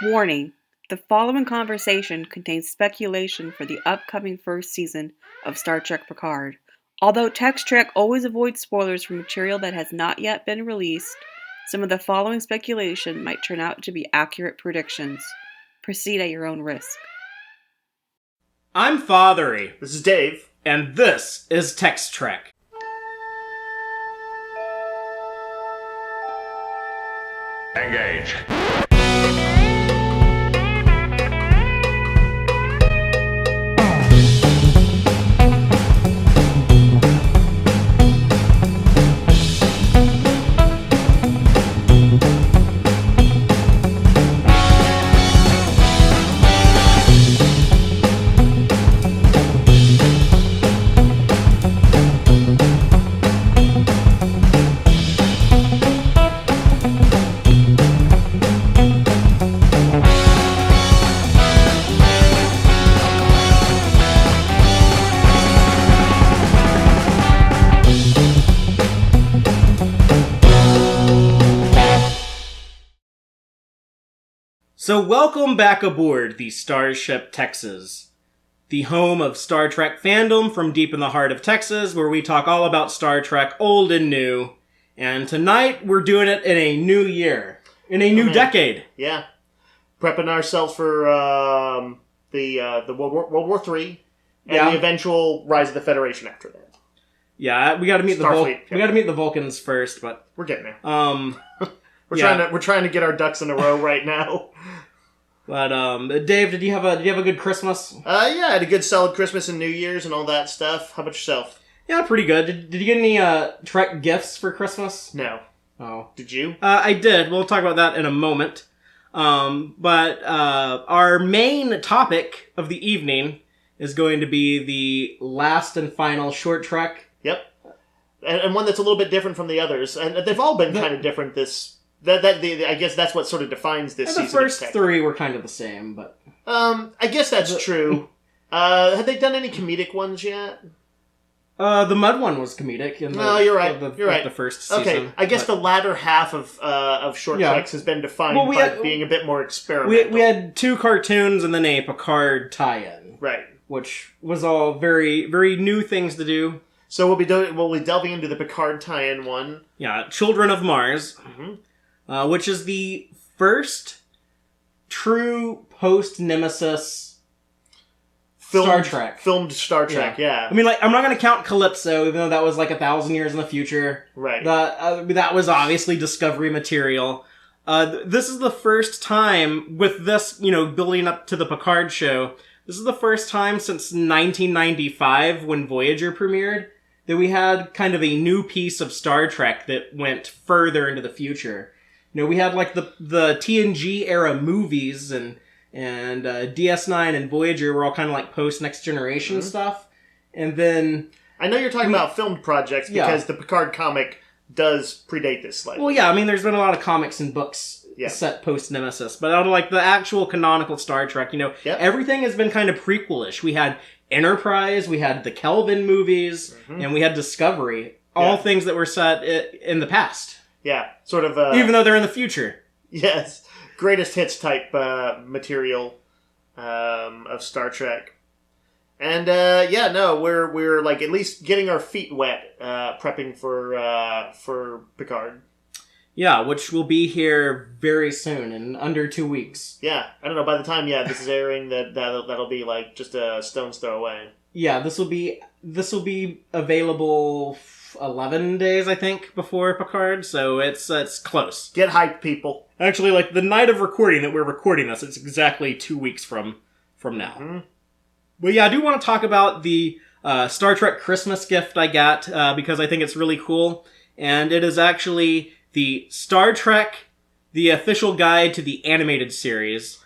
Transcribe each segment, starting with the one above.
Warning: the following conversation contains speculation for the upcoming first season of Star Trek Picard. Although Tex-Trek always avoids spoilers for material that has not yet been released, some of the following speculation might turn out to be accurate predictions. Proceed at your own risk. I'm Fathery, This is Dave. and this is Tex-Trek. Engage. So welcome back aboard the starship Texas, the home of Star Trek fandom from deep in the heart of Texas, where we talk all about Star Trek, old and new. And tonight we're doing it in a new year, in a new decade. Yeah. Prepping ourselves for the World War III and the eventual rise of the Federation after that. Yeah, we got to meet Starfleet, we got to meet the Vulcans first, but We're getting there. we're Trying to get our ducks in a row right now. But Dave, did you have a good Christmas? Yeah, I had a good solid Christmas and New Year's and all that stuff. How about yourself? Yeah, pretty good. Did you get any Trek gifts for Christmas? No. Oh. Did you? I did. We'll talk about that in a moment. But our main topic of the evening is going to be the last and final short trek. Yep. And one that's a little bit different from the others. And they've all been kind of different I guess that's what sort of defines this season. The first three were kind of the same, but... I guess that's true. Have they done any comedic ones yet? The Mud one was comedic. No, you're right. You're right. The first season. Okay, I guess the latter half of short treks has been defined by being a bit more experimental. We had two cartoons and then a Picard tie-in. Right. Which was all very, very new things to do. So we'll be delving into the Picard tie-in one. Yeah, Children of Mars. Which is the first true post-Nemesis Star Trek. Filmed Star Trek, yeah. I mean, I'm not going to count Calypso, even though that was 1,000 years in the future. Right. That was obviously Discovery material. This is the first time, with this, building up to the Picard show, this is the first time since 1995, when Voyager premiered, that we had kind of a new piece of Star Trek that went further into the future. We had the TNG era movies and DS9 and Voyager were all kind of post Next Generation stuff. And then I know you're talking about filmed projects because the Picard comic does predate this slightly. Well, yeah, I mean, there's been a lot of comics and books set post Nemesis, but out of the actual canonical Star Trek, everything has been kind of prequelish. We had Enterprise, we had the Kelvin movies, and we had Discovery. All things that were set in the past. Yeah, sort of... even though they're in the future. Yes. Greatest hits type material of Star Trek. And, we're at least getting our feet wet prepping for Picard. Yeah, which will be here very soon, in under 2 weeks. Yeah, I don't know, by the time, this is airing, that'll be, just a stone's throw away. Yeah, this will be available 11 days, I think, before Picard, so it's close. Get hyped, people. Actually, the night of recording that we're recording this, it's exactly 2 weeks from now. But yeah, I do want to talk about the Star Trek Christmas gift I got, because I think it's really cool, and it is actually the Star Trek, the official guide to the animated series,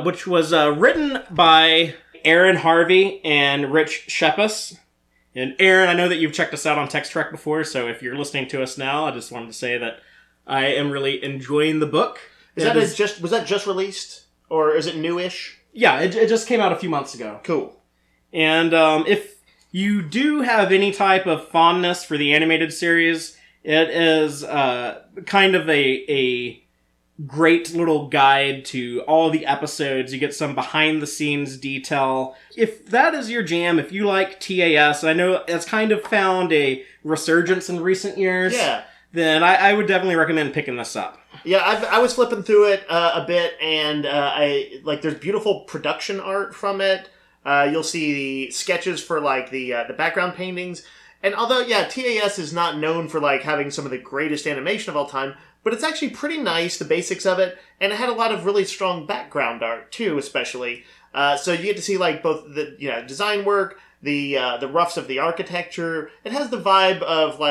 which was written by Aaron Harvey and Rich Shepis. And Aaron, I know that you've checked us out on Tex-Trek before, so if you're listening to us now, I just wanted to say that I am really enjoying the book. Was that just released? Or is it newish? Yeah, it just came out a few months ago. Cool. And if you do have any type of fondness for the animated series, it is kind of a great little guide to all the episodes. You get some behind-the-scenes detail. If that is your jam, if you like TAS, I know it's kind of found a resurgence in recent years, then I would definitely recommend picking this up. Yeah, I was flipping through it a bit, and there's beautiful production art from it. You'll see the sketches for the background paintings. And although, TAS is not known for having some of the greatest animation of all time, but it's actually pretty nice, the basics of it, and it had a lot of really strong background art too, especially. So you get to see both the design work, the roughs of the architecture. It has the vibe of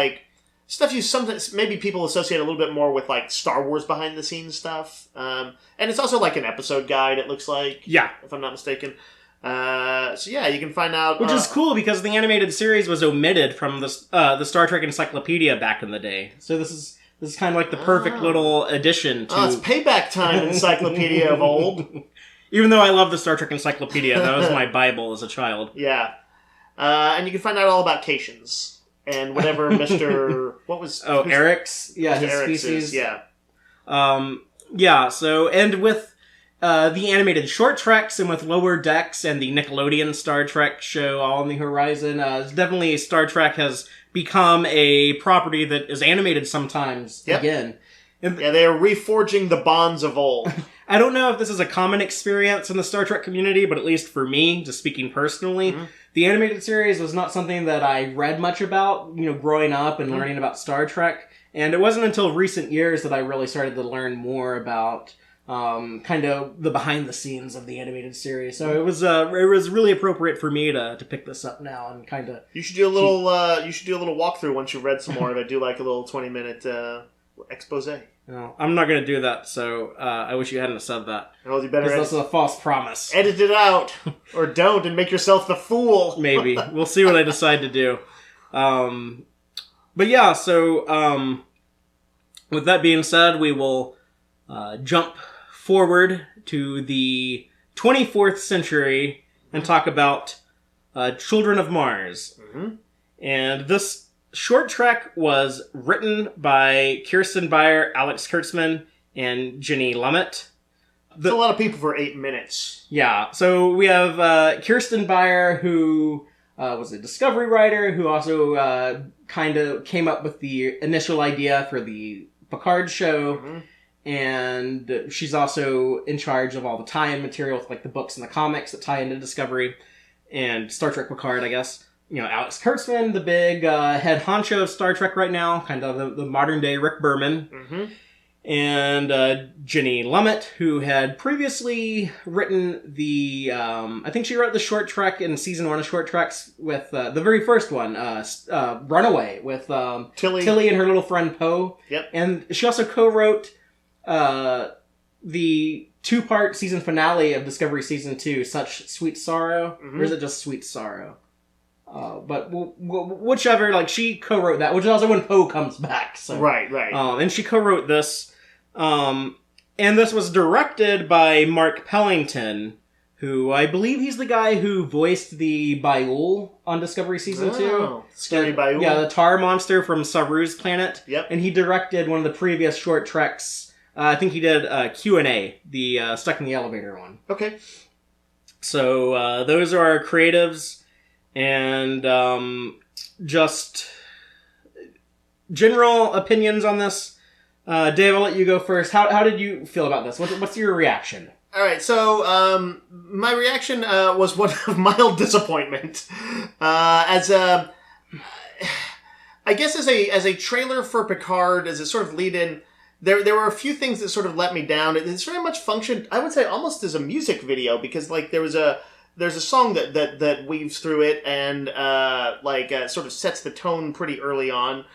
stuff you sometimes maybe people associate a little bit more with Star Wars behind the scenes stuff. And it's also an episode guide. It looks like, if I'm not mistaken. So you can find out, which is cool because the animated series was omitted from the Star Trek Encyclopedia back in the day. So this is kind of the perfect little addition to... it's payback time, Encyclopedia of old. Even though I love the Star Trek Encyclopedia, that was my Bible as a child. Yeah. And you can find out all about Cations and whatever Mr... What was... Eric's? Yeah, his Eric's species. Yeah. So, and with the animated short treks and with Lower Decks and the Nickelodeon Star Trek show all on the horizon, definitely Star Trek has become a property that is animated sometimes again. They are reforging the bonds of old. I don't know if this is a common experience in the Star Trek community, but at least for me, just speaking personally, the animated series was not something that I read much about, growing up and learning about Star Trek. And it wasn't until recent years that I really started to learn more about kind of the behind the scenes of the animated series. So it was really appropriate for me to pick this up now and kind of... You should do a little walkthrough once you've read some more of it. Do a little 20-minute expose. No, I'm not going to do that, so I wish you hadn't said that. Well, you better that's a false promise. Edit it out, or don't, and make yourself the fool. Maybe. We'll see what I decide to do. But yeah, so with that being said, we will jump forward to the 24th century and talk about Children of Mars. And this short trek was written by Kirsten, Beyer, Alex Kurtzman, and Jenny Lumet. That's a lot of people for 8 minutes. Yeah, so we have Kirsten Beyer, who was a Discovery writer, who also kind of came up with the initial idea for the Picard show. And she's also in charge of all the tie-in material with the books and the comics that tie into Discovery and Star Trek Picard, I guess. Alex Kurtzman, the big head honcho of Star Trek right now, kind of the modern-day Rick Berman. And Jenny Lumet, who had previously written the... I think she wrote the short trek in season 1 of Short Treks with the very first one, Runaway, with Tilly and her little friend Poe. Yep. And she also co-wrote the 2-part season finale of Discovery Season 2, Such Sweet Sorrow. Or is it just Sweet Sorrow? But whichever, she co-wrote that, which is also when Poe comes back. So. Right. And she co-wrote this. And this was directed by Mark Pellington, who I believe he's the guy who voiced the Ba'ul on Discovery Season 2. Scary Ba'ul. Yeah, the tar monster from Saru's planet. Yep. And he directed one of the previous short treks. I think he did Q&A, the Stuck in the Elevator one. Okay. So those are our creatives. And just general opinions on this. Dave, I'll let you go first. How did you feel about this? What's your reaction? All right, so my reaction was one of mild disappointment. I guess as a trailer for Picard, as a sort of lead-in, there were a few things that sort of let me down. It's very much functioned, I would say, almost as a music video, because there's a song that weaves through it and sort of sets the tone pretty early on.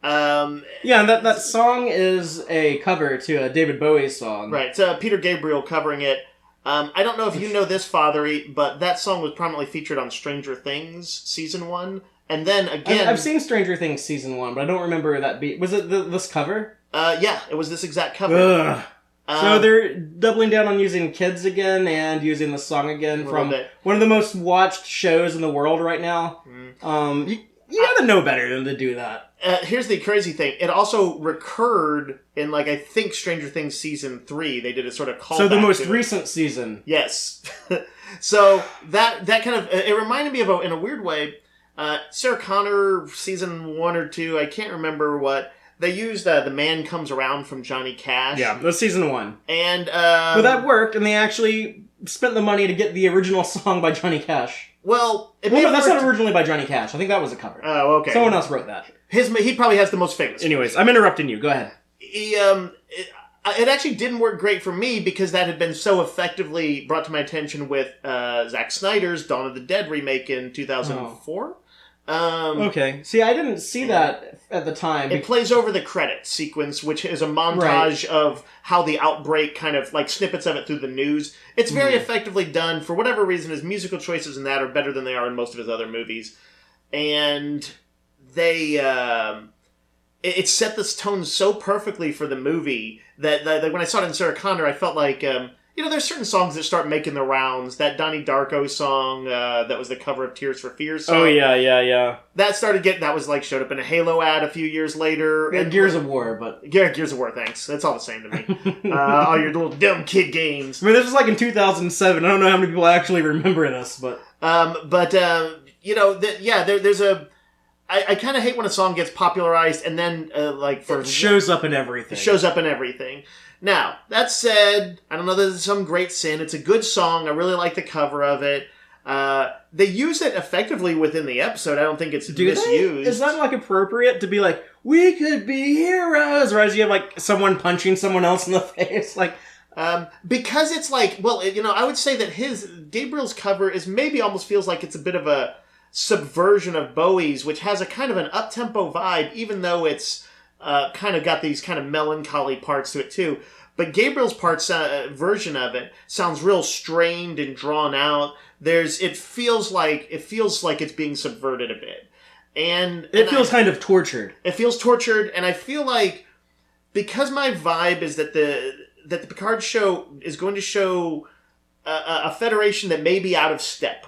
Yeah, and that song is a cover to a David Bowie song. Right, it's Peter Gabriel covering it. I don't know if you know this, Fathery, but that song was prominently featured on Stranger Things Season 1. And then again... I've seen Stranger Things Season 1, but I don't remember that beat. Was it this cover? Yeah, it was this exact cover. Ugh. So they're doubling down on using kids again and using the song again from one of the most watched shows in the world right now. You gotta know better than to do that. here's the crazy thing. It also recurred in, like, I think Stranger Things Season 3. They did a sort of callback. So the most recent season. Yes. So that kind of... It reminded me of, in a weird way, Sarah Connor, Season 1 or 2, I can't remember what... They used The Man Comes Around from Johnny Cash. Yeah, that's Season 1. And... but that worked, and they actually spent the money to get the original song by Johnny Cash. Well, no, that's not originally by Johnny Cash. I think that was a cover. Oh, okay. Someone else wrote that. He probably has the most famous. Anyways, I'm interrupting you. Go ahead. It actually didn't work great for me because that had been so effectively brought to my attention with Zack Snyder's Dawn of the Dead remake in 2004. Okay. See, I didn't see that at the time. It plays over the credits sequence, which is a montage of how the outbreak kind of, like, snippets of it through the news. It's very effectively done. For whatever reason, his musical choices in that are better than they are in most of his other movies. And they... It set this tone so perfectly for the movie that when I saw it in Sarah Connor, I felt like, there's certain songs that start making the rounds. That Donnie Darko song, that was the cover of Tears for Fears song. Oh, yeah. That showed up in a Halo ad a few years later. Yeah, Gears of War, but... Yeah, Gears of War, thanks. That's all the same to me. All your little dumb kid games. I mean, this was like in 2007. I don't know how many people actually remember this, but... there's a... I kind of hate when a song gets popularized and then, it shows up in everything. It shows up in everything. Now, that said, I don't know that it's some great sin. It's a good song. I really like the cover of it. They use it effectively within the episode. I don't think it's misused. Is that, like, appropriate to be like, we could be heroes? Or as you have, like, someone punching someone else in the face? Like... because it's like, I would say that Gabriel's cover is maybe almost feels like it's a bit of a subversion of Bowie's, which has a kind of an up-tempo vibe, even though it's kind of got these kind of melancholy parts to it too. But Gabriel's version of it sounds real strained and drawn out. It feels like it's being subverted a bit, and it feels kind of tortured. It feels tortured, and I feel like because my vibe is that the Picard show is going to show a Federation that may be out of step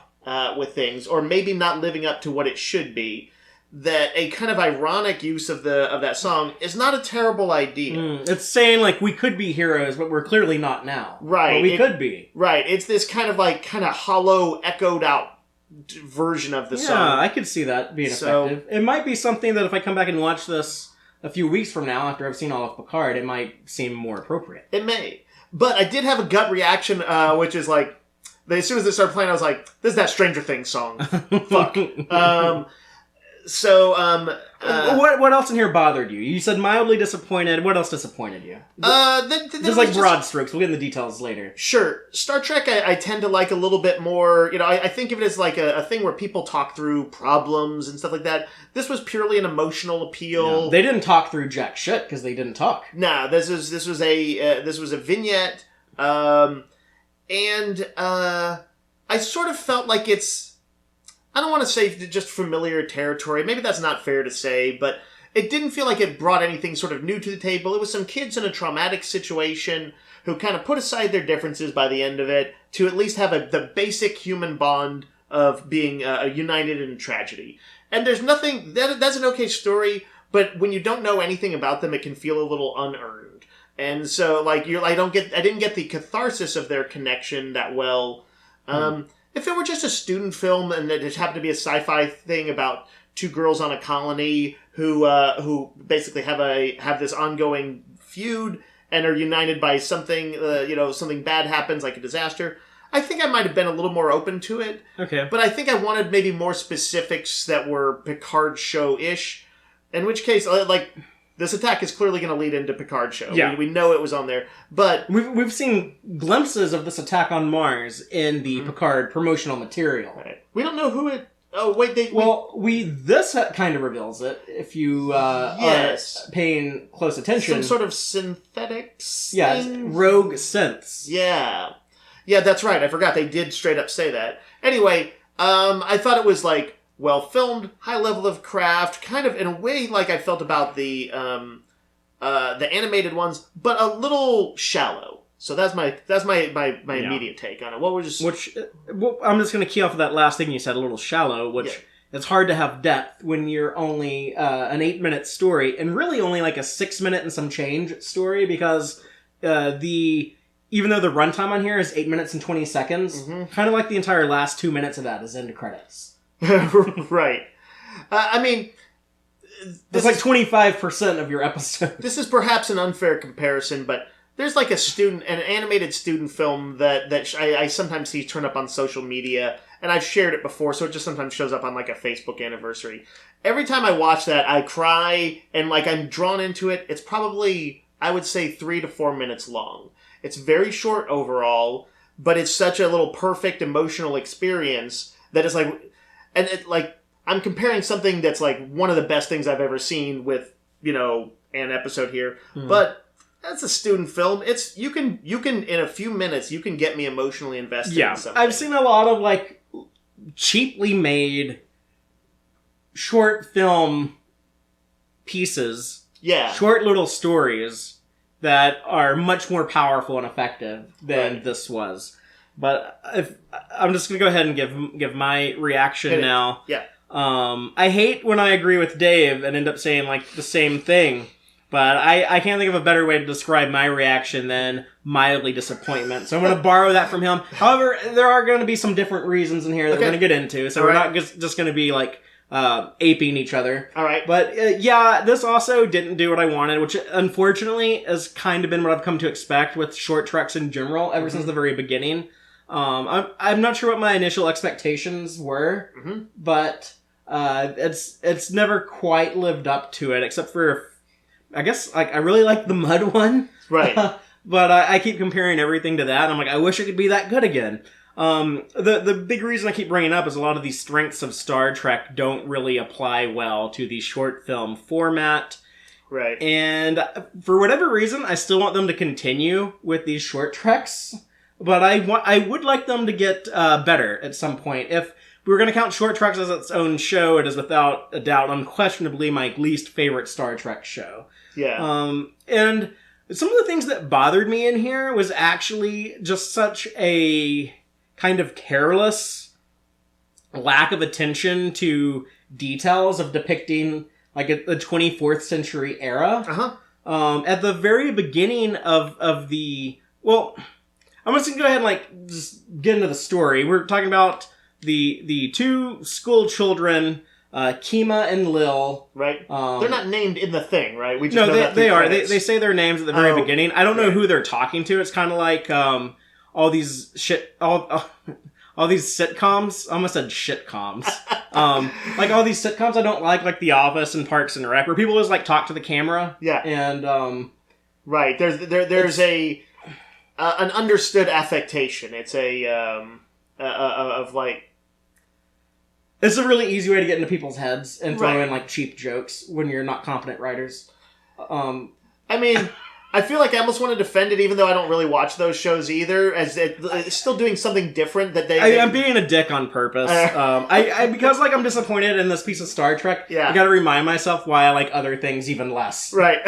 with things, or maybe not living up to what it should be, that a kind of ironic use of that song is not a terrible idea. It's saying, like, we could be heroes, but we're clearly not now. Right. But we could be. Right. It's this kind of hollow, echoed out version of the song. Yeah, I could see that being effective. It might be something that if I come back and watch this a few weeks from now, after I've seen all of Picard, it might seem more appropriate. It may. But I did have a gut reaction, which is like, as soon as they started playing, I was like, this is that Stranger Things song. Fuck. What else in here bothered you? You said mildly disappointed. What else disappointed you? Just like broad strokes. We'll get into the details later. Sure. Star Trek I tend to like a little bit more. I think of it as like a thing where people talk through problems and stuff like that. This was purely an emotional appeal. Yeah. They didn't talk through jack shit because they didn't talk. Nah, this was a vignette. I sort of felt like I don't want to say just familiar territory. Maybe that's not fair to say, but it didn't feel like it brought anything sort of new to the table. It was some kids in a traumatic situation who kind of put aside their differences by the end of it to at least have the basic human bond of being united in tragedy. And there's nothing... That's an okay story, but when you don't know anything about them, it can feel a little unearned. And so, I didn't get the catharsis of their connection that well. If it were just a student film and it just happened to be a sci-fi thing about two girls on a colony who basically have this ongoing feud and are united by something, something bad happens, like a disaster, I think I might have been a little more open to it. Okay. But I think I wanted maybe more specifics that were Picard show-ish. In which case, this attack is clearly going to lead into Picard show. Yeah. We know it was on there. But we've seen glimpses of this attack on Mars in the Picard promotional material. Right. We don't know who it... Oh, wait, this kind of reveals it, if you are paying close attention. Some sort of synthetics thing? Yeah, rogue synths. Yeah. Yeah, that's right. I forgot they did straight up say that. Anyway, I thought it was, well filmed, high level of craft, kind of in a way like I felt about the animated ones, but a little shallow. So that's my immediate take on it. I'm just going to key off of that last thing you said, a little shallow, which it's hard to have depth when you're only an 8-minute story, and really only like a 6-minute and some change story, because even though the runtime on here is 8 minutes and 20 seconds, kind of like the entire last 2 minutes of that is end credits. Right. I mean, it's like 25% of your episode. This is perhaps an unfair comparison, but there's like an animated student film that I sometimes see turn up on social media, and I've shared it before, so it just sometimes shows up on like a Facebook anniversary. Every time I watch that, I cry, and like I'm drawn into it. It's probably, I would say, 3 to 4 minutes long. It's very short overall, but it's such a little perfect emotional experience that it's like, and it like, I'm comparing something that's like one of the best things I've ever seen with, an episode here, but that's a student film. It's, you can, in a few minutes, you can get me emotionally invested in something. I've seen a lot of like cheaply made short film pieces. Yeah. Short little stories that are much more powerful and effective than this was. But I'm just going to go ahead and give my reaction now. Yeah. I hate when I agree with Dave and end up saying like the same thing, but I can't think of a better way to describe my reaction than mildly disappointment. So I'm going to borrow that from him. However, there are going to be some different reasons in here that we're going to get into, so we're not just going to be like aping each other. All right. But this also didn't do what I wanted, which unfortunately has kind of been what I've come to expect with short treks in general ever since the very beginning. I'm not sure what my initial expectations were, but it's never quite lived up to it, except for, I guess, like, I really like the mud one. Right. But I keep comparing everything to that, and I'm like, I wish it could be that good again. The big reason I keep bringing up is a lot of these strengths of Star Trek don't really apply well to the short film format. Right. And for whatever reason, I still want them to continue with these short treks. But I would like them to get better at some point. If we were going to count Short Treks as its own show, it is without a doubt unquestionably my least favorite Star Trek show. Yeah. And some of the things that bothered me in here was actually just such a kind of careless lack of attention to details of depicting like the 24th century era. At the very beginning of the... Well... I'm just going to go ahead and like just get into the story. We're talking about the two school children, Kima and Lil. Right. They're not named in the thing, right? We just no, know that they are. They say their names at the very beginning. I don't know who they're talking to. It's kind of like all these all these sitcoms. I almost said shitcoms. Like all these sitcoms I don't like The Office and Parks and Rec, where people just like talk to the camera. Yeah. And right. There's an understood affectation. It's of like... It's a really easy way to get into people's heads and throw in like cheap jokes when you're not competent writers. I mean, I feel like I almost want to defend it, even though I don't really watch those shows either, as it's still doing something different that I'm being a dick on purpose. Because like I'm disappointed in this piece of Star Trek. Yeah. I got to remind myself why I like other things even less. Right.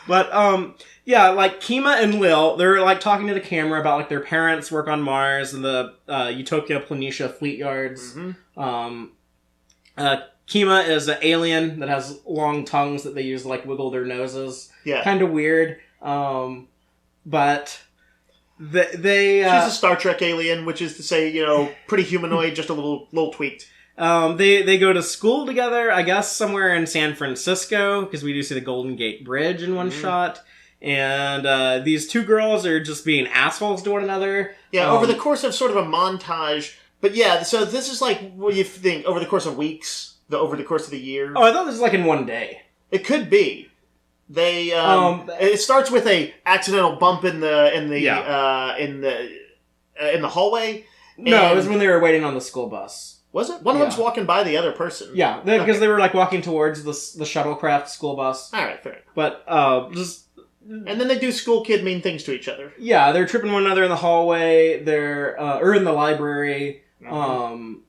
But yeah, like Kima and Lil, they're like talking to the camera about like their parents work on Mars and the Utopia Planitia fleet yards. Kima is an alien that has long tongues that they use to like wiggle their noses. Yeah. Kind of weird. But they she's a Star Trek alien, which is to say, pretty humanoid, just a little tweaked. They go to school together, I guess somewhere in San Francisco, because we do see the Golden Gate Bridge in one shot. And these two girls are just being assholes to one another. Yeah, over the course of sort of a montage. But yeah, so this is like, what do you think, over the course of weeks? Over the course of the year? Oh, I thought this was like in one day. It could be. They it starts with a accidental bump in the hallway. No, it was when they were waiting on the school bus. Was it? One of them's walking by the other person. Yeah, because they were like walking towards the shuttlecraft school bus. All right, fair. But just. And then they do school kid mean things to each other. Yeah, they're tripping one another in the hallway. They're or in the library. And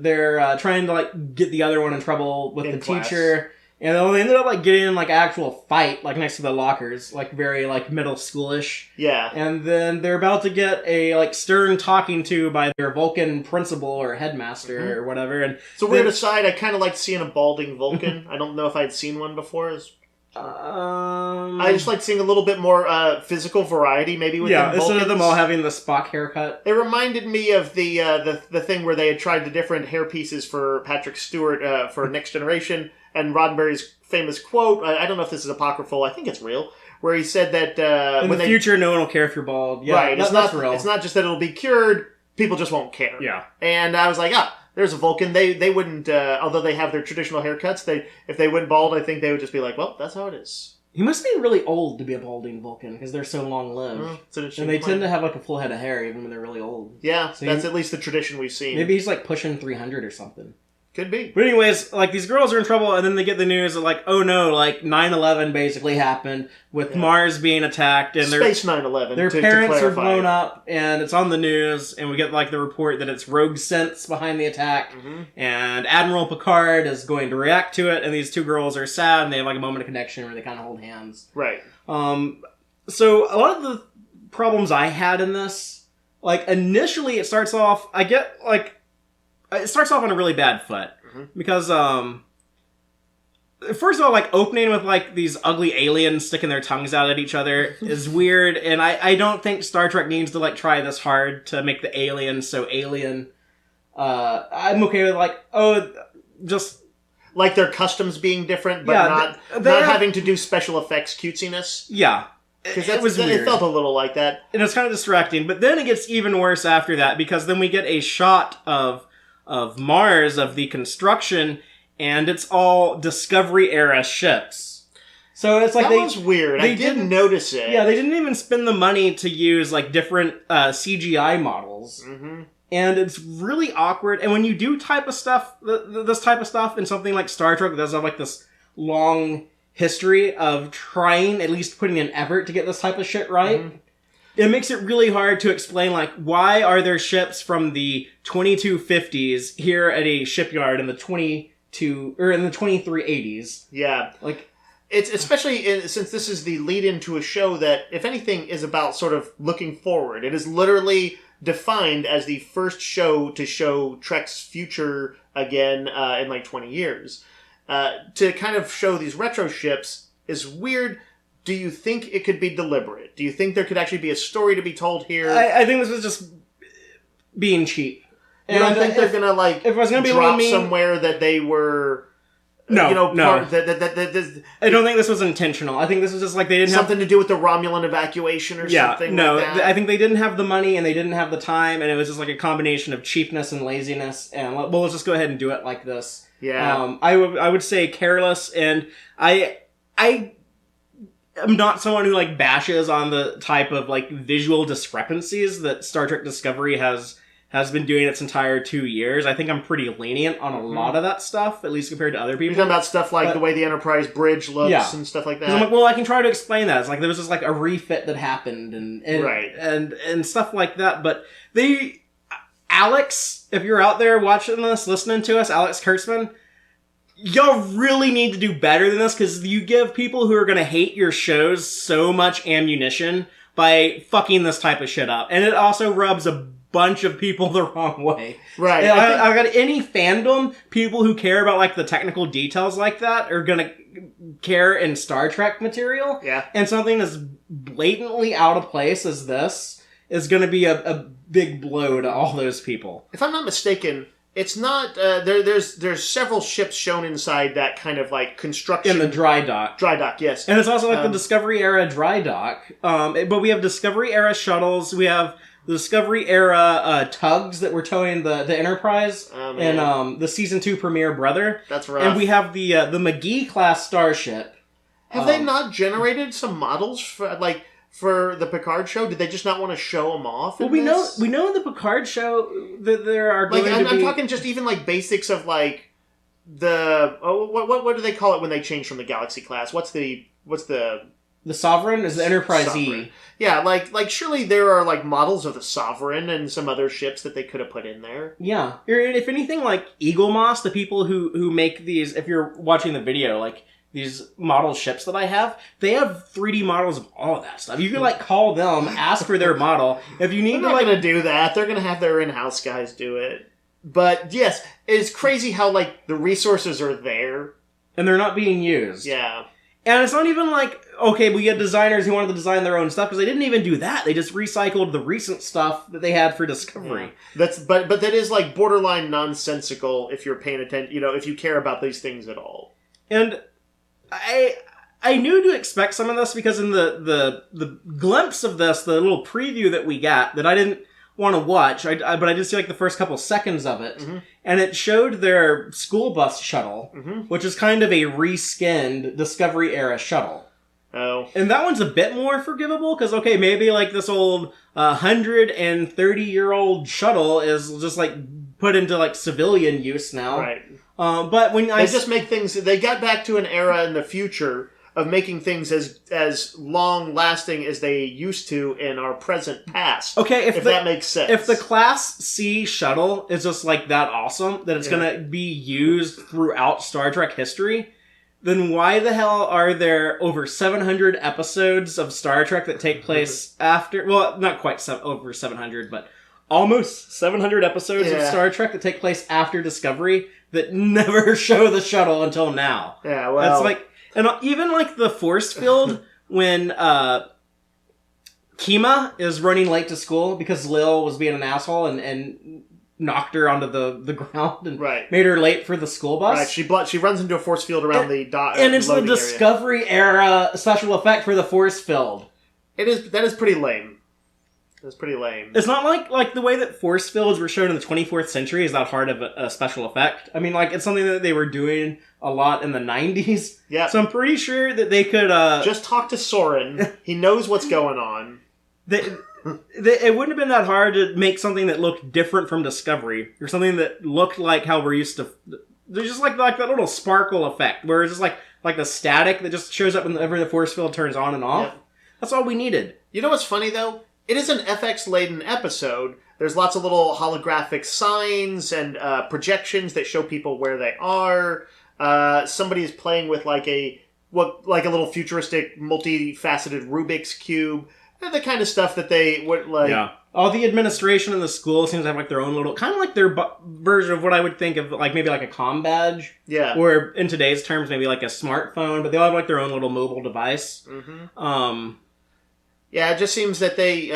they're trying to like get the other one in trouble with the class. teacher. And they ended up, like, getting in, like, actual fight, like, next to the lockers, like, very, like, middle schoolish. Yeah. And then they're about to get a, like, stern talking to by their Vulcan principal or headmaster or whatever. And it's a weird aside. I kind of liked seeing a balding Vulcan. I don't know if I'd seen one before. I just like seeing a little bit more physical variety, maybe with Vulcans. Instead of them all having the Spock haircut. It reminded me of the thing where they had tried the different hair pieces for Patrick Stewart for Next Generation, and Roddenberry's famous quote. I don't know if this is apocryphal. I think it's real. Where he said that in the future, no one will care if you're bald. Yeah, right. That's real. It's not just that it'll be cured. People just won't care. Yeah. And I was like, there's a Vulcan. They wouldn't, although they have their traditional haircuts, if they went bald, I think they would just be like, well, that's how it is. He must be really old to be a balding Vulcan, because they're so long-lived. And they tend to have, like, a full head of hair, even when they're really old. Yeah, so that's at least the tradition we've seen. Maybe he's, like, pushing 300 or something. Could be. But anyways, like, these girls are in trouble, and then they get the news of, like, oh no, like, 9/11 basically happened, with Mars being attacked, and Space 9/11, their parents are blown up, and it's on the news, and we get, like, the report that it's rogue synths behind the attack, and Admiral Picard is going to react to it, and these two girls are sad, and they have, like, a moment of connection where they kind of hold hands. Right. So, a lot of the problems I had in this, like, initially it starts off, it starts off on a really bad foot. Because, first of all, like, opening with, like, these ugly aliens sticking their tongues out at each other is weird, and I don't think Star Trek needs to, like, try this hard to make the aliens so alien. I'm okay with, like, just... like their customs being different, but not having to do special effects cutesiness. Yeah. Because it felt a little like that. And it's kind of distracting, but then it gets even worse after that, because then we get a shot of Mars, of the construction, and it's all Discovery-era ships. So it's like that was weird. I didn't notice it. Yeah, they didn't even spend the money to use, like, different CGI models. And it's really awkward. And when you do this type of stuff in something like Star Trek that does have, like, this long history of trying, at least putting an effort to get this type of shit right, it makes it really hard to explain, like, why are there ships from the 2250s here at a shipyard in the 2380s? Yeah. Like, it's especially since this is the lead into a show that, if anything, is about sort of looking forward. It is literally defined as the first show to show Trek's future again in like 20 years. To kind of show these retro ships is weird. Do you think it could be deliberate? Do you think there could actually be a story to be told here? I think this was just being cheap. You don't think they're gonna, like, if I was gonna be drop somewhere that they were... No. I don't think this was intentional. I think this was just like they didn't something to do with the Romulan evacuation or something like that. I think they didn't have the money and they didn't have the time, and it was just like a combination of cheapness and laziness, and, well, let's just go ahead and do it like this. Yeah. I would say careless, and I am not someone who, like, bashes on the type of, like, visual discrepancies that Star Trek Discovery has been doing its entire 2 years. I think I'm pretty lenient on a lot of that stuff, at least compared to other people. You're talking about stuff like the way the Enterprise bridge looks and stuff like that? I'm like, well, I can try to explain that. It's like there was just, like, a refit that happened and stuff like that. But Alex, if you're out there watching this, listening to us, Alex Kurtzman, y'all really need to do better than this, because you give people who are going to hate your shows so much ammunition by fucking this type of shit up. And it also rubs a bunch of people the wrong way. Right. I got any fandom, people who care about, like, the technical details like that are going to care in Star Trek material. Yeah. And something as blatantly out of place as this is going to be a big blow to all those people. If I'm not mistaken, it's not... there's several ships shown inside that kind of, like, construction... In the dry dock. Dry dock, yes. And it's also like the Discovery-era dry dock. But we have Discovery-era shuttles. We have the Discovery-era tugs that were towing the Enterprise and the Season 2 premiere Brother. That's rough. And we have the McGee-class starship. Have they not generated some models for the Picard show? Did they just not want to show them off? Well, we know in the Picard show that there are going to be... I'm talking just even, like, basics of, like, the... what do they call it when they change from the Galaxy class? What's the... The Sovereign is the Enterprise Sovereign. E. Yeah, like surely there are, like, models of the Sovereign and some other ships that they could have put in there. Yeah. If anything, like, Eagle Moss, the people who make these, if you're watching the video, like, these model ships that I have, they have 3D models of all of that stuff. You can like call them, ask for their model. If you need They're to not like going to do that. They're going to have their in-house guys do it. But yes, it's crazy how like the resources are there and they're not being used. Yeah. And it's not even like, okay, we get designers who wanted to design their own stuff, because they didn't even do that. They just recycled the recent stuff that they had for Discovery. Yeah. But that is like borderline nonsensical if you're paying attention, if you care about these things at all. And I knew to expect some of this, because in the glimpse of this, the little preview that we got, that I didn't want to watch, but I did see like the first couple seconds of it, and it showed their school bus shuttle, which is kind of a reskinned Discovery era shuttle. Oh. And that one's a bit more forgivable, because okay, maybe like this old 130-year-old shuttle is just like put into like civilian use now. Right. But when they just make things, they got back to an era in the future of making things as long-lasting as they used to in our present past. Okay, if that makes sense. If the Class C shuttle is just like that awesome, that it's going to be used throughout Star Trek history, then why the hell are there over 700 episodes of Star Trek that take place after... Well, not quite over 700, but almost 700 episodes of Star Trek that take place after Discovery that never show the shuttle until now. Yeah, well... That's like... And even like the force field, when Kima is running late to school because Lil was being an asshole and knocked her onto the ground and made her late for the school bus. Right, she runs into a force field around the dot. And it's the Discovery era special effect for the force field. That is pretty lame. That's pretty lame. It's not like the way that force fields were shown in the 24th century is that hard of a special effect. I mean, like, it's something that they were doing a lot in the 90s. Yeah. So I'm pretty sure that they could... Just talk to Soren. He knows what's going on. It wouldn't have been that hard to make something that looked different from Discovery, or something that looked like how we're used to... There's just like that little sparkle effect, where it's just like the static that just shows up whenever the force field turns on and off. Yep. That's all we needed. You know what's funny, though? It is an FX-laden episode. There's lots of little holographic signs and projections that show people where they are. Somebody is playing with like a little futuristic, multifaceted Rubik's Cube. The kind of stuff that they would like... Yeah. All the administration in the school seems to have like their own little... Kind of like their version of what I would think of like maybe like a comm badge. Yeah. Or in today's terms, maybe like a smartphone. But they all have like their own little mobile device. Yeah, it just seems that they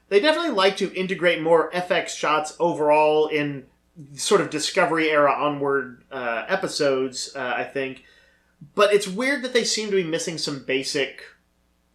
definitely like to integrate more FX shots overall in sort of Discovery era onward episodes, I think. But it's weird that they seem to be missing some basic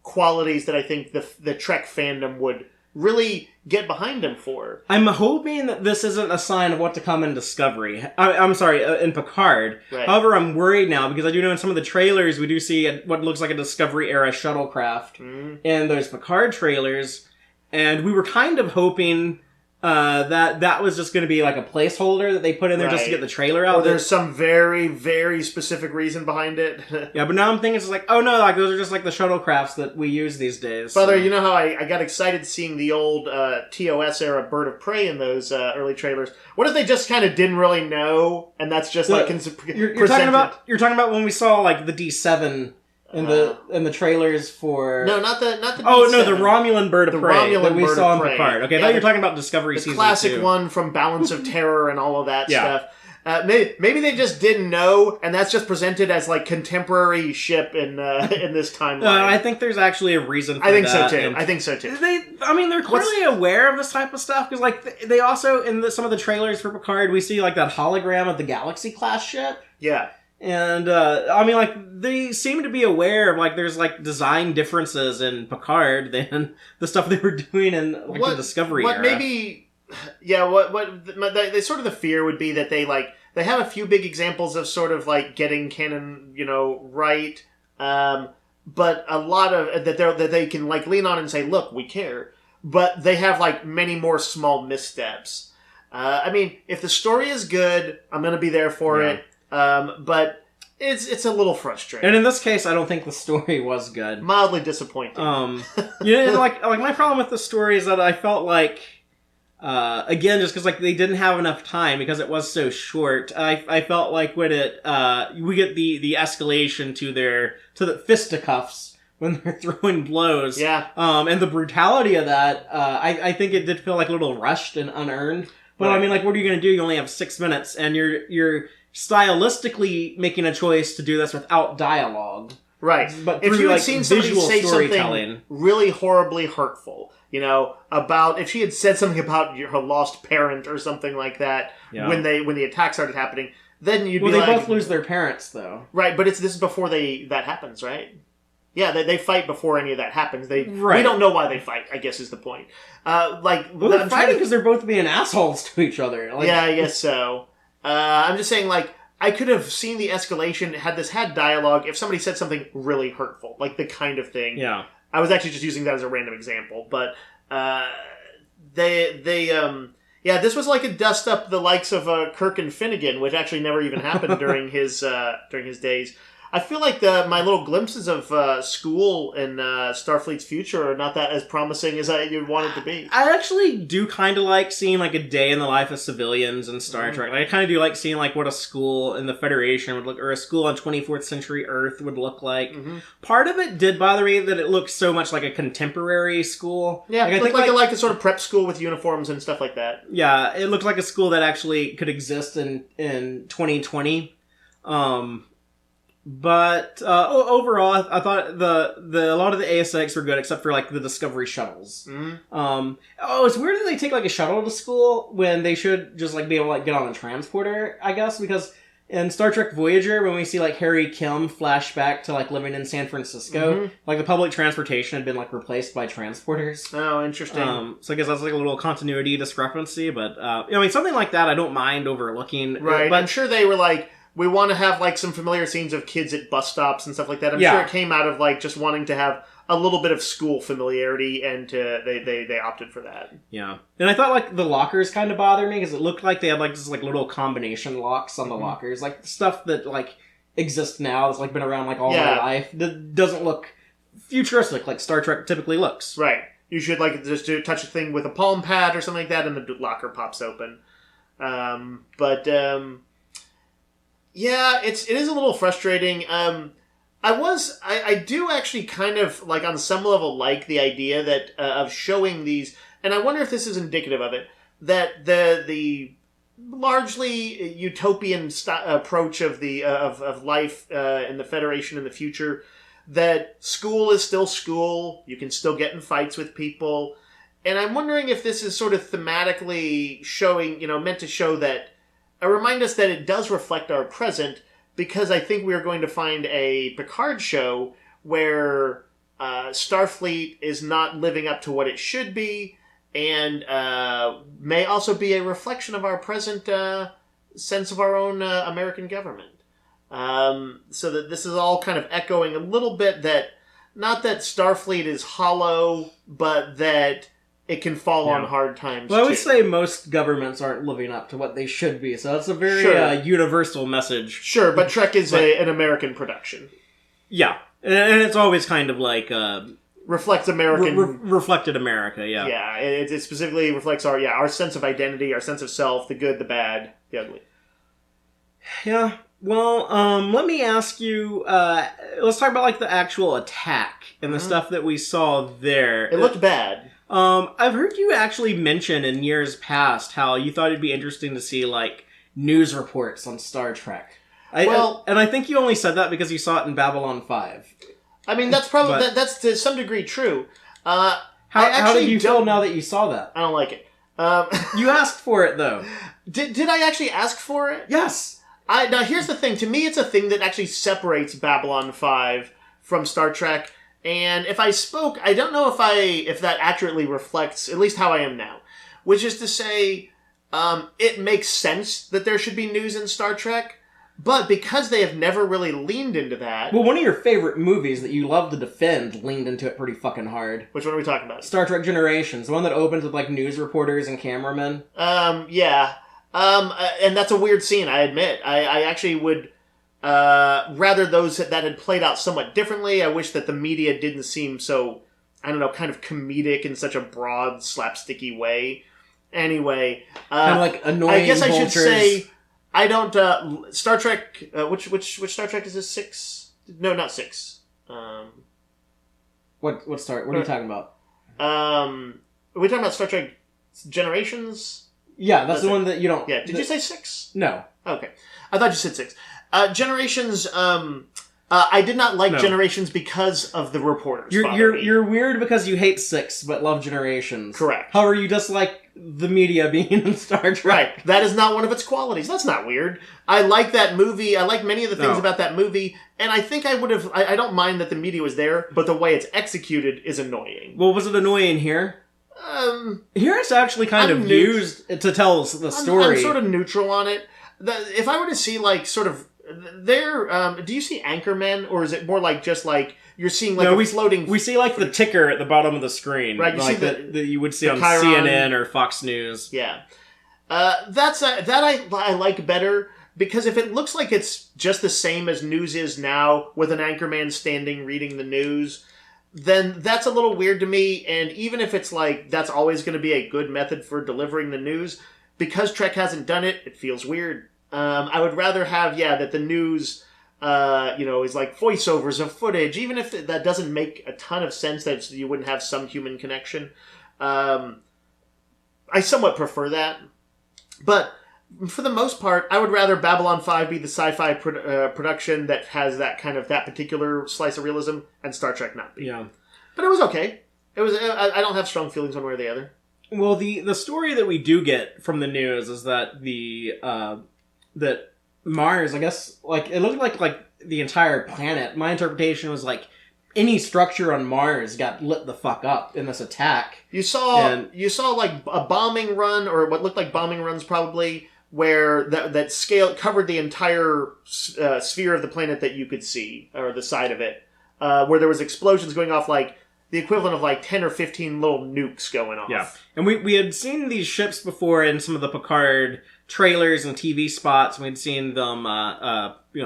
qualities that I think the Trek fandom would really get behind them for. I'm hoping that this isn't a sign of what to come in Discovery. I'm sorry, in Picard. Right. However, I'm worried now, because I do know in some of the trailers we do see what looks like a Discovery-era shuttlecraft in those Picard trailers, and we were kind of hoping that was just going to be like a placeholder that they put in there just to get the trailer out. Or there's some very, very specific reason behind it. Yeah, but now I'm thinking it's like, oh no, like those are just like the shuttlecrafts that we use these days. Father, you know how I got excited seeing the old TOS era Bird of Prey in those early trailers? What if they just kind of didn't really know, and that's just like you're talking about when we saw like the D7 in the trailers for... No, not the Oh, D7. No, the Romulan Bird of Prey that we saw in Picard. Okay, I thought you were talking about Discovery the Season 2. The classic one from Balance of Terror and all of that stuff. Maybe they just didn't know, and that's just presented as like contemporary ship in this timeline. I think there's actually a reason for that. I think so too. They're clearly aware of this type of stuff, because like they also, in some of the trailers for Picard, we see like that hologram of the Galaxy class ship. Yeah. And, they seem to be aware of, like, there's, like, design differences in Picard than the stuff they were doing in, like, the Discovery era. They sort of the fear would be that they have a few big examples of sort of, like, getting canon, right, but a lot of, that they can, like, lean on and say, look, we care, but they have, like, many more small missteps. If the story is good, I'm gonna be there for it. But it's a little frustrating. And in this case, I don't think the story was good. Mildly disappointing. Like my problem with the story is that I felt like Again, just because like they didn't have enough time because it was so short. I felt like when we get the escalation to the fisticuffs when they're throwing blows. Yeah. And the brutality of that, I think it did feel like a little rushed and unearned. But Right. I mean, like, what are you going to do? You only have 6 minutes, and you're stylistically making a choice to do this without dialogue. Right. But if through, you had like, seen somebody visual say something storytelling. really horribly hurtful, about if she had said something about her lost parent or something like that Yeah. when the attack started happening, then you'd Well, be they like, both lose their parents, though. right. But this is before that happens, right? Yeah, they fight before any of that happens. We Right. don't know why they fight, I guess is the point. Well, they're I'm trying fighting to- because they're both being assholes to each other. Like, yeah, I guess so. I'm just saying, like, I could have seen the escalation had this had dialogue if somebody said something really hurtful, like the kind of thing. Yeah. I was actually just using that as a random example, but this was like a dust up the likes of Kirk and Finnegan, which actually never even happened during his days. I feel like my little glimpses of school and Starfleet's future are not that as promising as you'd want it to be. I actually do kind of like seeing like a day in the life of civilians in Star Trek. Like, I kind of do like seeing like what a school in the Federation would look, or a school on 24th century Earth would look like. Mm-hmm. Part of it did bother me that it looked so much like a contemporary school. Yeah, like, it I looked think like a sort of prep school with uniforms and stuff like that. yeah, it looked like a school that actually could exist in 2020. But overall, I thought a lot of the ASX were good, except for like the Discovery shuttles. Mm-hmm. It's weird that they take like a shuttle to school when they should just like be able to like get on a transporter, I guess, because in Star Trek Voyager, when we see like Harry Kim flash back to like living in San Francisco, like the public transportation had been like replaced by transporters. Oh, interesting. So I guess that's like a little continuity discrepancy, but something like that I don't mind overlooking. Right, But I'm sure they were like, we want to have like some familiar scenes of kids at bus stops and stuff like that. I'm Yeah. sure it came out of like just wanting to have a little bit of school familiarity, and they opted for that. Yeah. And I thought, like, the lockers kind of bothered me, because it looked like they had, like, just, like, little combination locks on the lockers. Like, stuff that, like, exists now, that's, like, been around, like, all my life, that doesn't look futuristic like Star Trek typically looks. Right. You should, like, just touch a thing with a palm pad or something like that, and the locker pops open. Yeah, it is a little frustrating. I do actually kind of, like, on some level like the idea that of showing these, and I wonder if this is indicative of it, that the largely utopian approach of the of life in the Federation in the future, that school is still school, you can still get in fights with people, and I'm wondering if this is sort of thematically showing, meant to show that, remind us that it does reflect our present, because I think we are going to find a Picard show where Starfleet is not living up to what it should be, and may also be a reflection of our present sense of our own American government. So that this is all kind of echoing a little bit that, not that Starfleet is hollow, but that it can fall on hard times. Well, I would too. say most governments aren't living up to what they should be, so that's a very Sure. Universal message. Sure, but Trek is an American production. Yeah. And it's always kind of like... Reflects American... reflected America, yeah. Yeah, it specifically reflects our sense of identity, our sense of self, the good, the bad, the ugly. Yeah. Well, let me ask you, let's talk about, like, the actual attack and the stuff that we saw there. It looked bad. I've heard you actually mention in years past how you thought it'd be interesting to see, like, news reports on Star Trek. And I think you only said that because you saw it in Babylon 5. I mean, that's probably that's to some degree true. How did you feel now that you saw that? I don't like it. You asked for it, though. Did I actually ask for it? Yes. Now, here's the thing. To me, it's a thing that actually separates Babylon 5 from Star Trek. And if I spoke, I don't know if that accurately reflects at least how I am now. Which is to say, it makes sense that there should be news in Star Trek. But because they have never really leaned into that... Well, one of your favorite movies that you love to defend leaned into it pretty fucking hard. Which one are we talking about? Star Trek Generations. The one that opens with, like, news reporters and cameramen. Yeah. And that's a weird scene, I admit. I actually would... rather those that had played out somewhat differently. I wish that the media didn't seem so, I don't know, kind of comedic in such a broad, slapsticky way. Anyway, kind of like annoying. I guess I vultures. should say I don't. Star Trek. Which Star Trek is this? 6? No, not 6. What Star? What are you talking about? Are we talking about Star Trek Generations? Yeah, that's the one that you don't. Yeah. Did you say 6? No. Okay, I thought you said 6. Generations. I did not like Generations because of the reporters. You're weird because you hate 6 but love Generations. Correct. However, you dislike the media being in Star Trek. Right. That is not one of its qualities. That's not weird. I like that movie. I like many of the things about that movie, and I think I would have. I don't mind that the media was there, but the way it's executed is annoying. Well, was it annoying here? Here it's actually kind of used to tell the story. I'm sort of neutral on it. If I were to see sort of. Do you see Anchorman, or is it more like just like you're seeing floating? We see the ticker at the bottom of the screen, right? You see that you would see on Chiron. CNN or Fox News. Yeah, I like better because if it looks like it's just the same as news is now with an anchorman standing reading the news, then that's a little weird to me. And even if it's that's always going to be a good method for delivering the news, because Trek hasn't done it, it feels weird. I would rather have, that the news, is like voiceovers of footage, even if that doesn't make a ton of sense that you wouldn't have some human connection. I somewhat prefer that. But for the most part, I would rather Babylon 5 be the sci-fi production that has that particular slice of realism, and Star Trek not be. Yeah. But it was okay. I don't have strong feelings one way or the other. Well, the story that we do get from the news is that that Mars, I guess, it looked like the entire planet. My interpretation was any structure on Mars got lit the fuck up in this attack. You saw a bombing run, or what looked like bombing runs probably, where that scale covered the entire sphere of the planet that you could see, or the side of it, where there was explosions going off the equivalent of 10 or 15 little nukes going off. Yeah, and we had seen these ships before in some of the Picard trailers and TV spots. We'd seen them,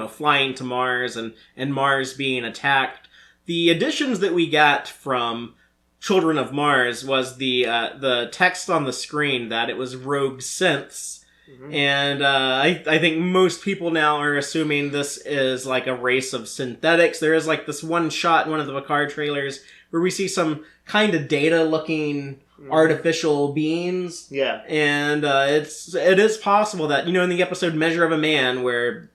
flying to Mars and Mars being attacked. The additions that we got from Children of Mars was the text on the screen that it was rogue synths. Mm-hmm. And I think most people now are assuming this is a race of synthetics. There is this one shot in one of the Picard trailers where we see some kind of Data-looking artificial beings. Yeah. And it is possible that, in the episode Measure of a Man, where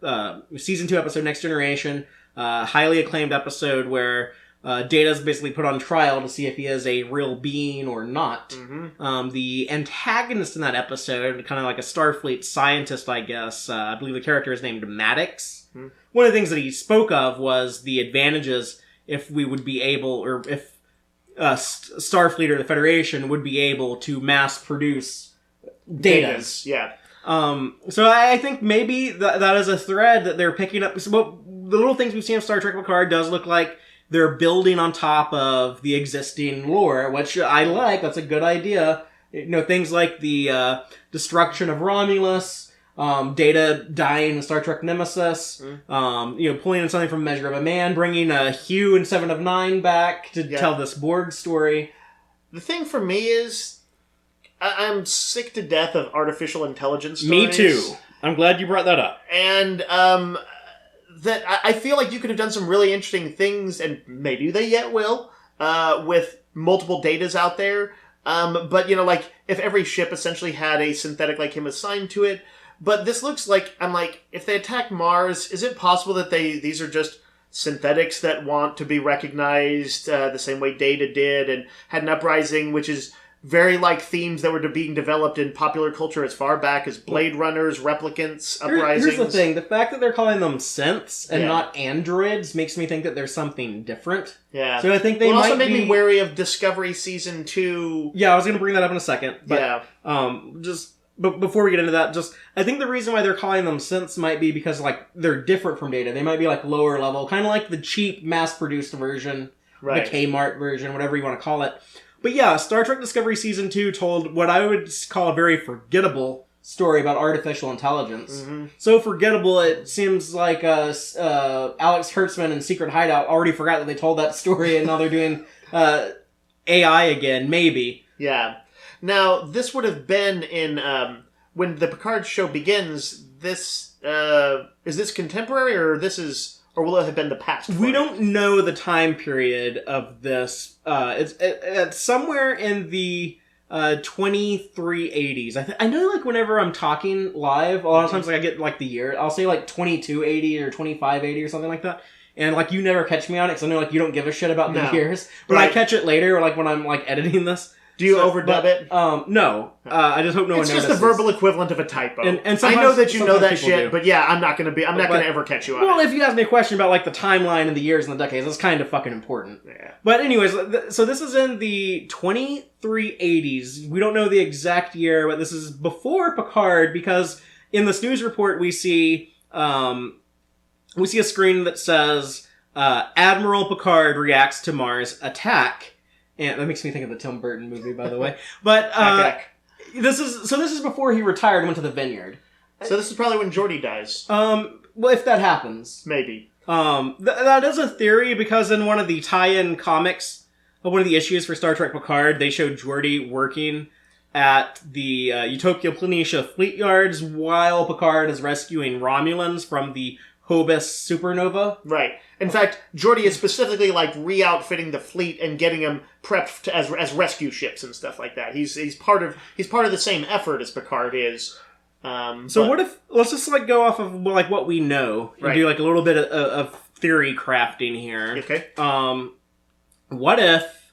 season 2 episode Next Generation, highly acclaimed episode where Data's basically put on trial to see if he is a real being or not. Mm-hmm. The antagonist in that episode, kind of like a Starfleet scientist, I guess, I believe the character is named Maddox. Mm-hmm. One of the things that he spoke of was the advantages if we would be able, or if Starfleet or the Federation would be able to mass produce datas. Yeah. So I think maybe that is a thread that they're picking up. So the little things we've seen of Star Trek Picard does look like they're building on top of the existing lore, which I like. That's a good idea. Things like the destruction of Romulus, Data dying in Star Trek Nemesis, pulling in something from Measure of a Man, bringing Hugh in 7 of 9 back to tell this Borg story. The thing for me is, I'm sick to death of artificial intelligence stories. Me too. I'm glad you brought that up. And that I feel like you could have done some really interesting things, and maybe they yet will, with multiple datas out there. But, if every ship essentially had a synthetic like him assigned to it. But this looks like, if they attack Mars, is it possible that these are just synthetics that want to be recognized the same way Data did, and had an uprising, which is very like themes that were being developed in popular culture as far back as Blade Runners, Replicants, Uprisings. Here's the thing. The fact that they're calling them synths and not androids makes me think that there's something different. Yeah. So I think they might also made me wary of Discovery Season 2. Yeah, I was going to bring that up in a second. But, But before we get into that, I think the reason why they're calling them synths might be because, they're different from Data. They might be, lower level, kind of like the cheap, mass-produced version, right. The Kmart version, whatever you want to call it. But yeah, Star Trek Discovery Season 2 told what I would call a very forgettable story about artificial intelligence. Mm-hmm. So forgettable, it seems like Alex Kurtzman in Secret Hideout already forgot that they told that story, and now they're doing AI again, maybe. Yeah. Now, this would have been in when the Picard show begins. This is this contemporary, or will it have been the past? We don't know the time period of this. It's somewhere in the 2380s. I know, like, whenever I'm talking live, a lot of times, like, I get, like, the year. I'll say, like, 2280 or 2580 or something like that. And, like, you never catch me on it, because I know, like, you don't give a shit about the years. But I catch it later, or, like, when I'm, like, editing this. Do you overdub it? No. I just hope no one notices. It's just the verbal equivalent of a typo. And I know that you know that shit, do. but yeah, I'm not going to ever catch you on it. Well, if you ask me a question about, like, the timeline and the years and the decades, that's kind of fucking important. Yeah. But anyways, so this is in the 2380s. We don't know the exact year, but this is before Picard, because in this news report we see a screen that says, Admiral Picard reacts to Mars attack. And that makes me think of the Tim Burton movie, by the way. But this is before he retired and went to the Vineyard. So this is probably when Geordi dies. Well, if that happens, maybe. That is a theory, because in one of the tie-in comics, one of the issues for Star Trek Picard, they showed Geordi working at the Utopia Planitia fleet yards while Picard is rescuing Romulans from the Hobus supernova. Right. In fact, Geordi is specifically, like, re-outfitting the fleet and getting them prepped as rescue ships and stuff like that. He's part of the same effort as Picard is. What if, let's just, like, go off of, like, what we know and do, like, a little bit of theory crafting here. Okay. What if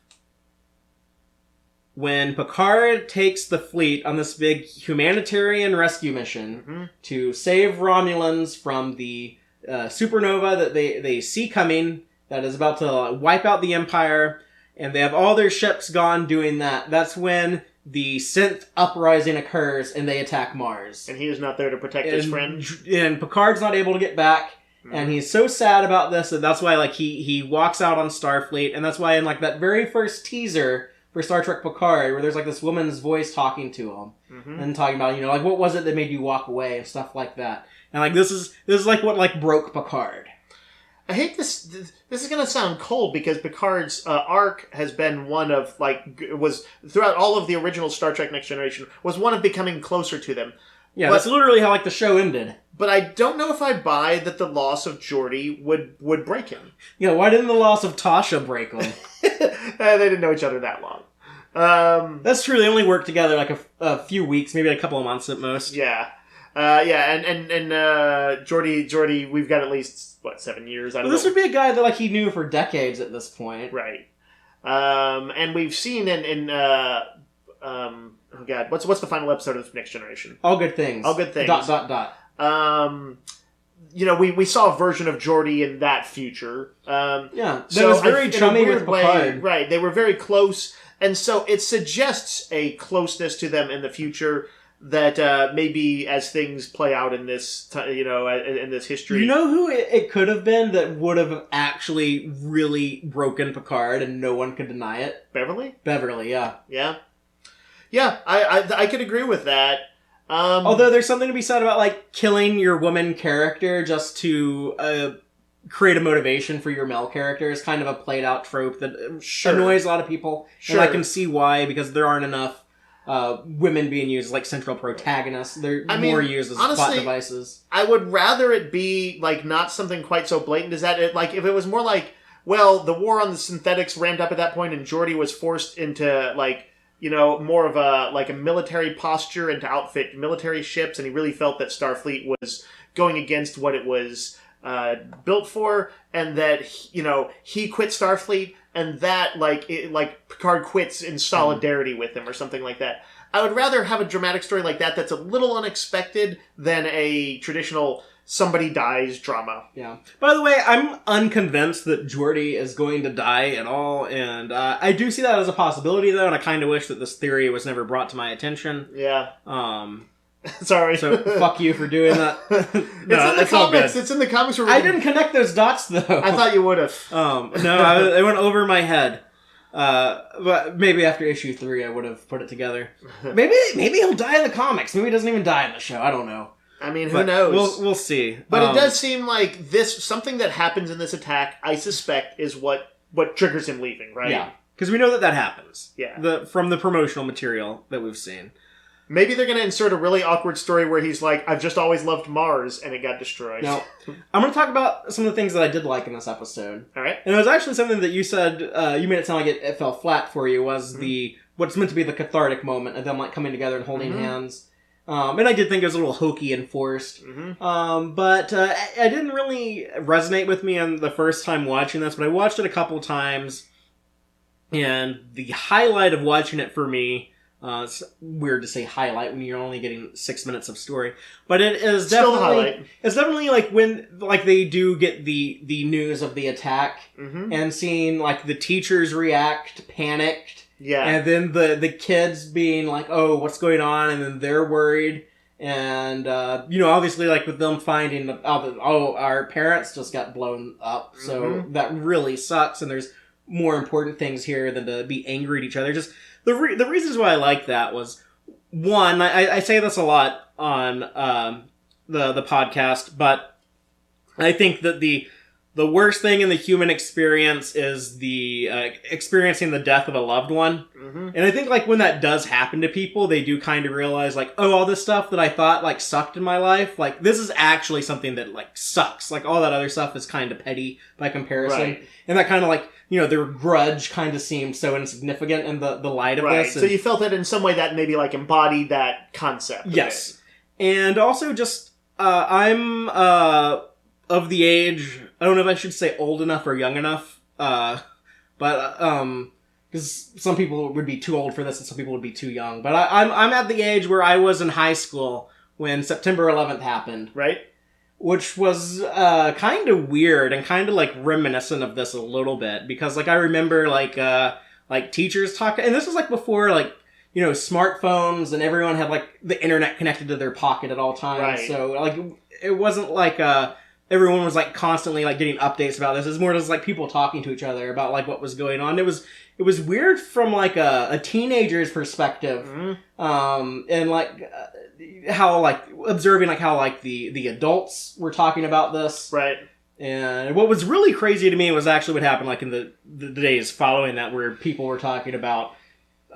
when Picard takes the fleet on this big humanitarian rescue mission to save Romulans from the supernova that they see coming, that is about to wipe out the Empire, and they have all their ships gone doing that. That's when the synth uprising occurs and they attack Mars. And he is not there to protect his friend. And Picard's not able to get back, and he's so sad about this that's why, like, he walks out on Starfleet, and that's why in, like, that very first teaser for Star Trek Picard, where there's, like, this woman's voice talking to him and talking about, like, what was it that made you walk away and stuff like that. And, like, this is like what, like, broke Picard. I hate this. This is going to sound cold, because Picard's arc has been one of, like, was throughout all of the original Star Trek Next Generation, was one of becoming closer to them. Yeah, that's literally how, like, the show ended. But I don't know if I buy that the loss of Geordi would break him. Yeah, why didn't the loss of Tasha break him? They didn't know each other that long. That's true. They only worked together, like, a few weeks, maybe a couple of months at most. Yeah. And Geordi, we've got at least, 7 years? I don't know. This would be a guy that, like, he knew for decades at this point. Right. And we've seen oh god, what's the final episode of Next Generation? All Good Things. All Good Things. ... we saw a version of Geordi in that future. That was very chummy with Picard. Right, they were very close, and so it suggests a closeness to them in the future that maybe as things play out in this, in this history. You know who it could have been that would have actually really broken Picard and no one could deny it? Beverly, yeah. Yeah, I could agree with that. Although there's something to be said about, like, killing your woman character just to create a motivation for your male character is kind of a played out trope that annoys a lot of people. Sure. And I can see why, because there aren't enough women being used as, like, central protagonists. They're more used as honestly, plot devices. I would rather it be, like, not something quite so blatant as that. Like, if it was more like, well, the war on the synthetics ramped up at that point and Geordi was forced into, like, more of a military posture and to outfit military ships, and he really felt that Starfleet was going against what it was built for, and that, he quit Starfleet, and that, Picard quits in solidarity with him or something like that. I would rather have a dramatic story like that that's a little unexpected than a traditional somebody dies drama. Yeah. By the way, I'm unconvinced that Geordi is going to die at all, and I do see that as a possibility, though, and I kind of wish that this theory was never brought to my attention. Yeah. Sorry. So, fuck you for doing that. No, it's in the comics. It's in the comics. I didn't connect those dots, though. I thought you would have. No, it went over my head. But maybe after issue 3, I would have put it together. Maybe he'll die in the comics. Maybe he doesn't even die in the show. I don't know. I mean, who knows? We'll see. But it does seem like something that happens in this attack, I suspect, is what triggers him leaving, right? Yeah. Because we know that happens. Yeah. From the promotional material that we've seen. Maybe they're going to insert a really awkward story where he's like, I've just always loved Mars, and it got destroyed. Now, I'm going to talk about some of the things that I did like in this episode. All right. And it was actually something that you said, you made it sound like it fell flat for you, was what's meant to be the cathartic moment of them like coming together and holding hands. And I did think it was a little hokey and forced. But it didn't really resonate with me on the first time watching this, but I watched it a couple times. And the highlight of watching it for me, it's weird to say highlight when you're only getting 6 minutes of story, but it is Still definitely, the highlight. It's definitely like when, like they do get the news of the attack and seeing like the teachers react panicked. Yeah. And then the kids being like, oh, what's going on? And then they're worried. And, obviously, like, with them finding out that, our parents just got blown up. So that really sucks. And there's more important things here than to be angry at each other. Just the reasons why I like that was, one, I say this a lot on the podcast, but I think that the worst thing in the human experience is the experiencing the death of a loved one. And I think, like, when that does happen to people, they do kind of realize, like, oh, all this stuff that I thought, like, sucked in my life, like, this is actually something that, like, sucks. Like, all that other stuff is kind of petty by comparison. Right. And that kind of, like, their grudge kind of seemed so insignificant in the light of this. So you felt that in some way that maybe, like, embodied that concept. Yes. And also just, I'm of the age, I don't know if I should say old enough or young enough, but because some people would be too old for this and some people would be too young. But I'm at the age where I was in high school when September 11th happened. Right. Which was kind of weird and kind of like reminiscent of this a little bit. Because like I remember like teachers talking, and this was like before like, smartphones and everyone had like the internet connected to their pocket at all times. Right. So like it wasn't like everyone was like constantly like getting updates about this. It was more just like people talking to each other about like what was going on. It was weird from like a teenager's perspective, and like how like observing like how like the adults were talking about this, right? And what was really crazy to me was actually what happened like in the days following that, where people were talking about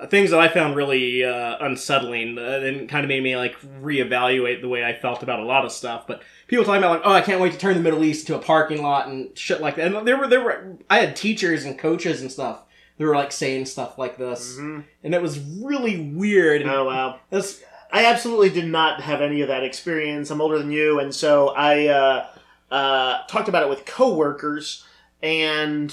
things that I found really unsettling and kind of made me like reevaluate the way I felt about a lot of stuff. But people talking about like, oh, I can't wait to turn the Middle East into a parking lot and shit like that. And there were I had teachers and coaches and stuff that were like saying stuff like this, and it was really weird. And oh wow, I absolutely did not have any of that experience. I'm older than you, and so I talked about it with coworkers, and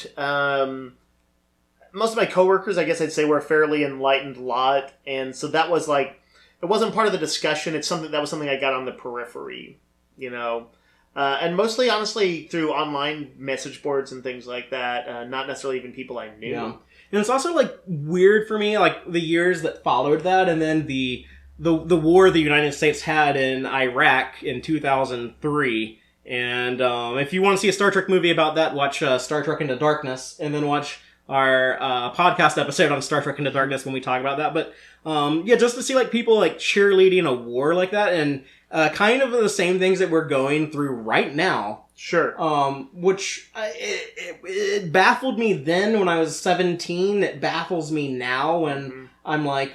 most of my coworkers, I guess I'd say, were a fairly enlightened lot, and so that was like, it wasn't part of the discussion. It's something that was something I got on the periphery, and mostly, honestly, through online message boards and things like that. Not necessarily even people I knew. Yeah. And it's also like weird for me, like the years that followed that, and then the war the United States had in Iraq in 2003. And if you want to see a Star Trek movie about that, watch Star Trek Into Darkness, and then watch our podcast episode on Star Trek Into Darkness when we talk about that. But just to see like people like cheerleading a war like that, and kind of the same things that we're going through right now. Sure. Which it baffled me then when I was 17. It baffles me now when I'm like,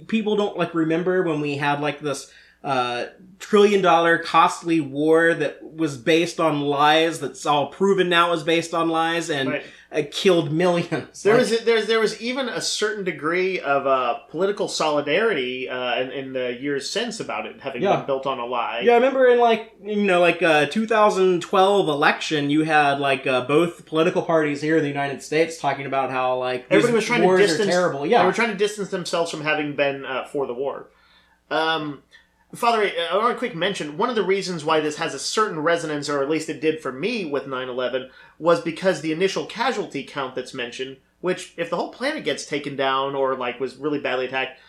people don't like remember when we had like this $1 trillion costly war that was based on lies, that's all proven now is based on lies, and killed millions. There was even a certain degree of political solidarity in the years since about it having been built on a lie. Yeah, I remember in 2012 election, you had like both political parties here in the United States talking about how like everybody was trying to distance. Terrible. Yeah, they were trying to distance themselves from having been for the war. Father, I want to quick mention, one of the reasons why this has a certain resonance, or at least it did for me with 9/11, was because the initial casualty count that's mentioned, which, if the whole planet gets taken down or like was really badly attacked,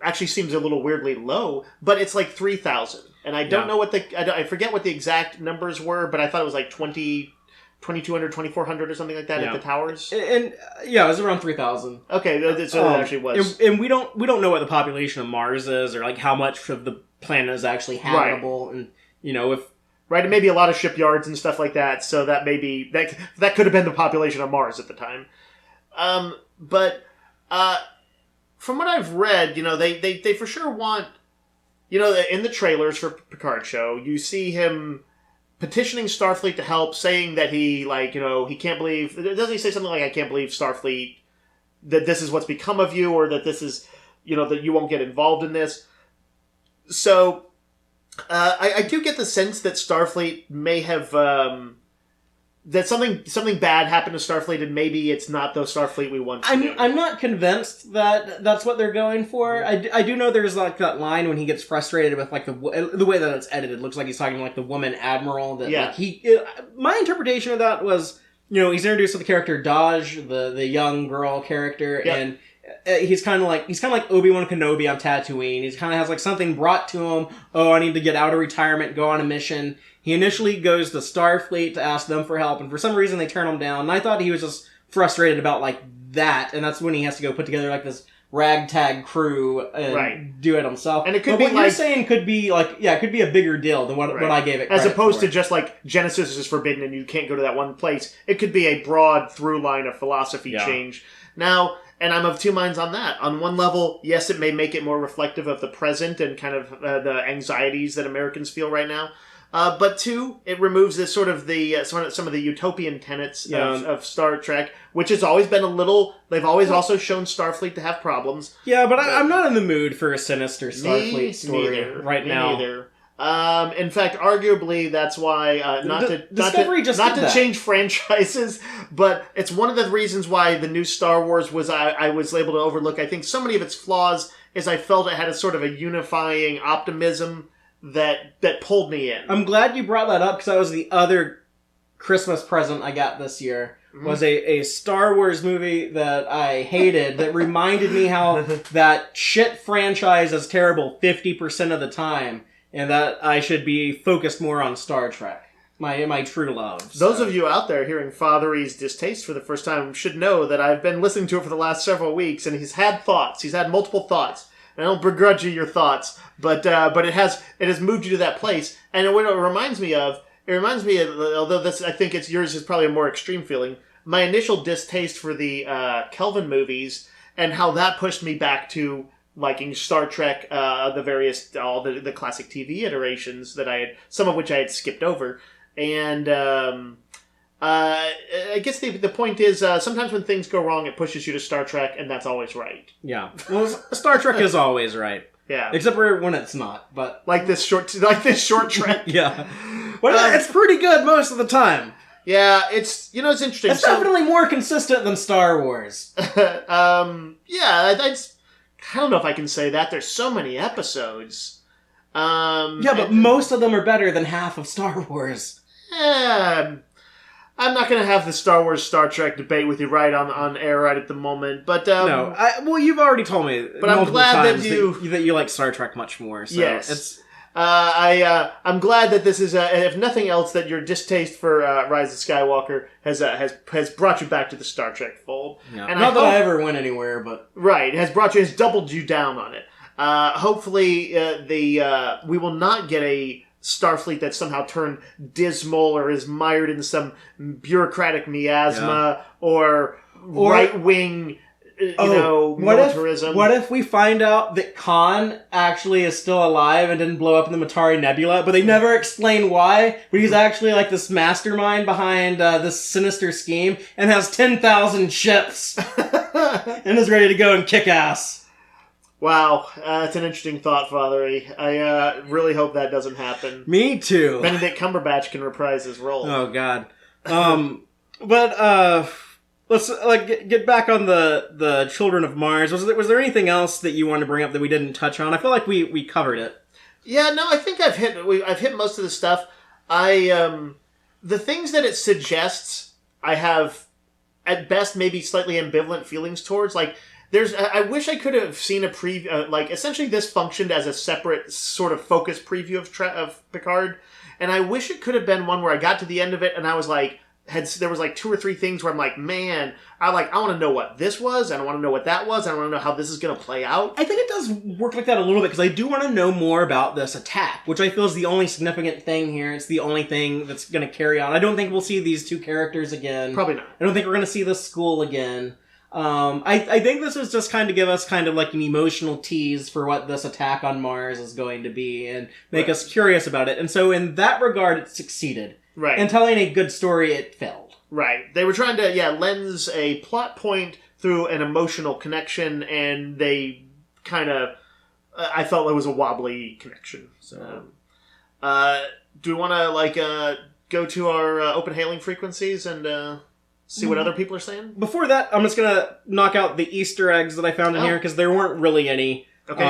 actually seems a little weirdly low, but it's like 3,000. And I don't know what I forget what the exact numbers were, but I thought it was like 2,200, 2,400 or something like that at the towers. And it was around 3,000. Okay, so it actually was. And we don't know what the population of Mars is, or like how much of the planet is actually habitable, and if and maybe a lot of shipyards and stuff like that. So that maybe that could have been the population of Mars at the time. But from what I've read, they for sure want, in the trailers for Picard show, you see him petitioning Starfleet to help, saying that he can't believe, doesn't he say something like, I can't believe Starfleet, that this is what's become of you, or that this is, that you won't get involved in this. So, I do get the sense that Starfleet may have, that something bad happened to Starfleet, and maybe it's not the Starfleet we want to do. I'm not convinced that that's what they're going for. I do know there's like that line when he gets frustrated with like the way that it's edited. It looks like he's talking to like the woman admiral. That my interpretation of that was, he's introduced to the character Daj, the young girl character, and he's kind of like Obi-Wan Kenobi on Tatooine. He kind of has like something brought to him. Oh, I need to get out of retirement, go on a mission. He initially goes to Starfleet to ask them for help, and for some reason they turn him down. And I thought he was just frustrated about like that, and that's when he has to go put together like this ragtag crew and do it himself. And it could be what you're saying could be like, it could be a bigger deal than what I gave it. As opposed to just like Genesis is forbidden and you can't go to that one place. It could be a broad through line of philosophy change. Now, and I'm of two minds on that. On one level, yes, it may make it more reflective of the present and kind of the anxieties that Americans feel right now. But two, it removes this sort of some of the utopian tenets of Star Trek, which has always been a little. They've always also shown Starfleet to have problems. Yeah, but I'm not in the mood for a sinister Starfleet story right now. Neither. In fact, arguably, that's why not to change franchises, but it's one of the reasons why the new Star Wars I was able to overlook. I think so many of its flaws is I felt it had a sort of a unifying optimism that pulled me in. I'm glad you brought that up, because that was the other Christmas present I got this year. Was a Star Wars movie that I hated that reminded me how that shit franchise is terrible 50% of the time, and that I should be focused more on Star Trek. My true love. So. Those of you out there hearing Fathery's distaste for the first time should know that I've been listening to it for the last several weeks, and he's had thoughts. He's had multiple thoughts. I don't begrudge you your thoughts, but it has moved you to that place. And what it reminds me of, although this I think yours is probably a more extreme feeling, my initial distaste for the Kelvin movies and how that pushed me back to liking Star Trek, all the classic TV iterations some of which I had skipped over. And I guess the point is, sometimes when things go wrong, it pushes you to Star Trek, and that's always right. Yeah. Well, Star Trek is always right. Yeah. Except for when it's not, but... Like this short trek. Yeah. Well, it's pretty good most of the time. Yeah, it's interesting. It's definitely more consistent than Star Wars. Yeah, I don't know if I can say that. There's so many episodes. Yeah, but most of them are better than half of Star Wars. I'm not going to have the Star Wars Star Trek debate with you right on air right at the moment, but no. Well, you've already told me. But I'm glad that you like Star Trek much more. So yes, I'm glad that this is, if nothing else, that your distaste for Rise of Skywalker has brought you back to the Star Trek fold. Yeah. And not that I ever went anywhere, but right, has doubled you down on it. Hopefully, we will not get a Starfleet that's somehow turned dismal or is mired in some bureaucratic miasma or right-wing, militarism. What if we find out that Khan actually is still alive and didn't blow up in the Matari Nebula, but they never explain why, but he's actually like this mastermind behind this sinister scheme and has 10,000 ships and is ready to go and kick ass? Wow, that's an interesting thought, Fathery. I really hope that doesn't happen. Me too. Benedict Cumberbatch can reprise his role. Oh God. But let's get back on the Children of Mars. Was there anything else that you wanted to bring up that we didn't touch on? I feel like we covered it. Yeah, no, I think I've hit most of the stuff. The things that it suggests, I have at best maybe slightly ambivalent feelings towards, like. I wish I could have seen a preview, essentially this functioned as a separate sort of focused preview of Picard, and I wish it could have been one where I got to the end of it and I was like, there was like 2 or 3 things where I'm like, man, I want to know what this was, and I want to know what that was, and I want to know how this is going to play out. I think it does work like that a little bit, because I do want to know more about this attack, which I feel is the only significant thing here. It's the only thing that's going to carry on. I don't think we'll see these 2 characters again. Probably not. I don't think we're going to see the school again. I think this is just kind of give us kind of like an emotional tease for what this attack on Mars is going to be and make us curious about it. And so in that regard, it succeeded. Right. In telling a good story, it failed. Right. They were trying to, lens a plot point through an emotional connection, and they kind of, I felt it was a wobbly connection. So, do we want to, go to our open hailing frequencies and see what other people are saying? Before that, I'm just going to knock out the Easter eggs that I found in here, because there weren't really any. Okay.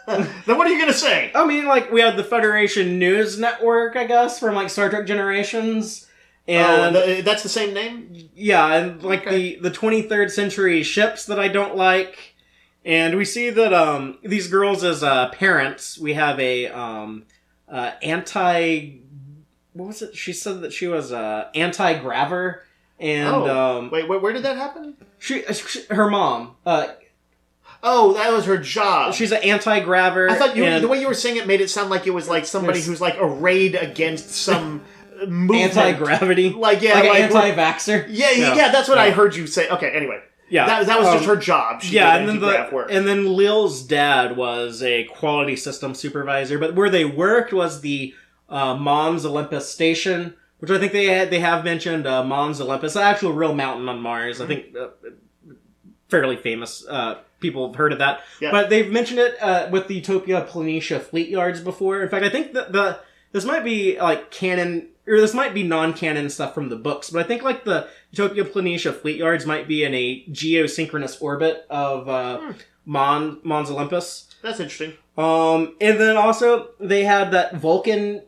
Then what are you going to say? I mean, we had the Federation News Network, I guess, from, Star Trek Generations. And that's the same name? Yeah, and, the 23rd century ships that I don't like. And we see that, these girls as, parents, we have a, what was it? She said that she was, anti-graver. And, wait, where did that happen? Her mom, that was her job. she's an anti-graver. I thought the way you were saying it made it sound like it was somebody who's arrayed against some movement. Anti-gravity? Like an anti-vaxxer? Yeah, that's what I heard you say. Okay, anyway. Yeah. That was just her job. She did anti-grav work. And then Lil's dad was a quality system supervisor, but where they worked was the Mons Olympus station, which I think they have mentioned Mons Olympus, the actual real mountain on Mars. I think fairly famous. People have heard of that. Yeah. But they've mentioned it with the Utopia Planitia fleet yards before. In fact, I think that this might be canon, or this might be non-canon stuff from the books, but I think the Utopia Planitia fleet yards might be in a geosynchronous orbit of Mons Olympus. That's interesting. And then also they had that Vulcan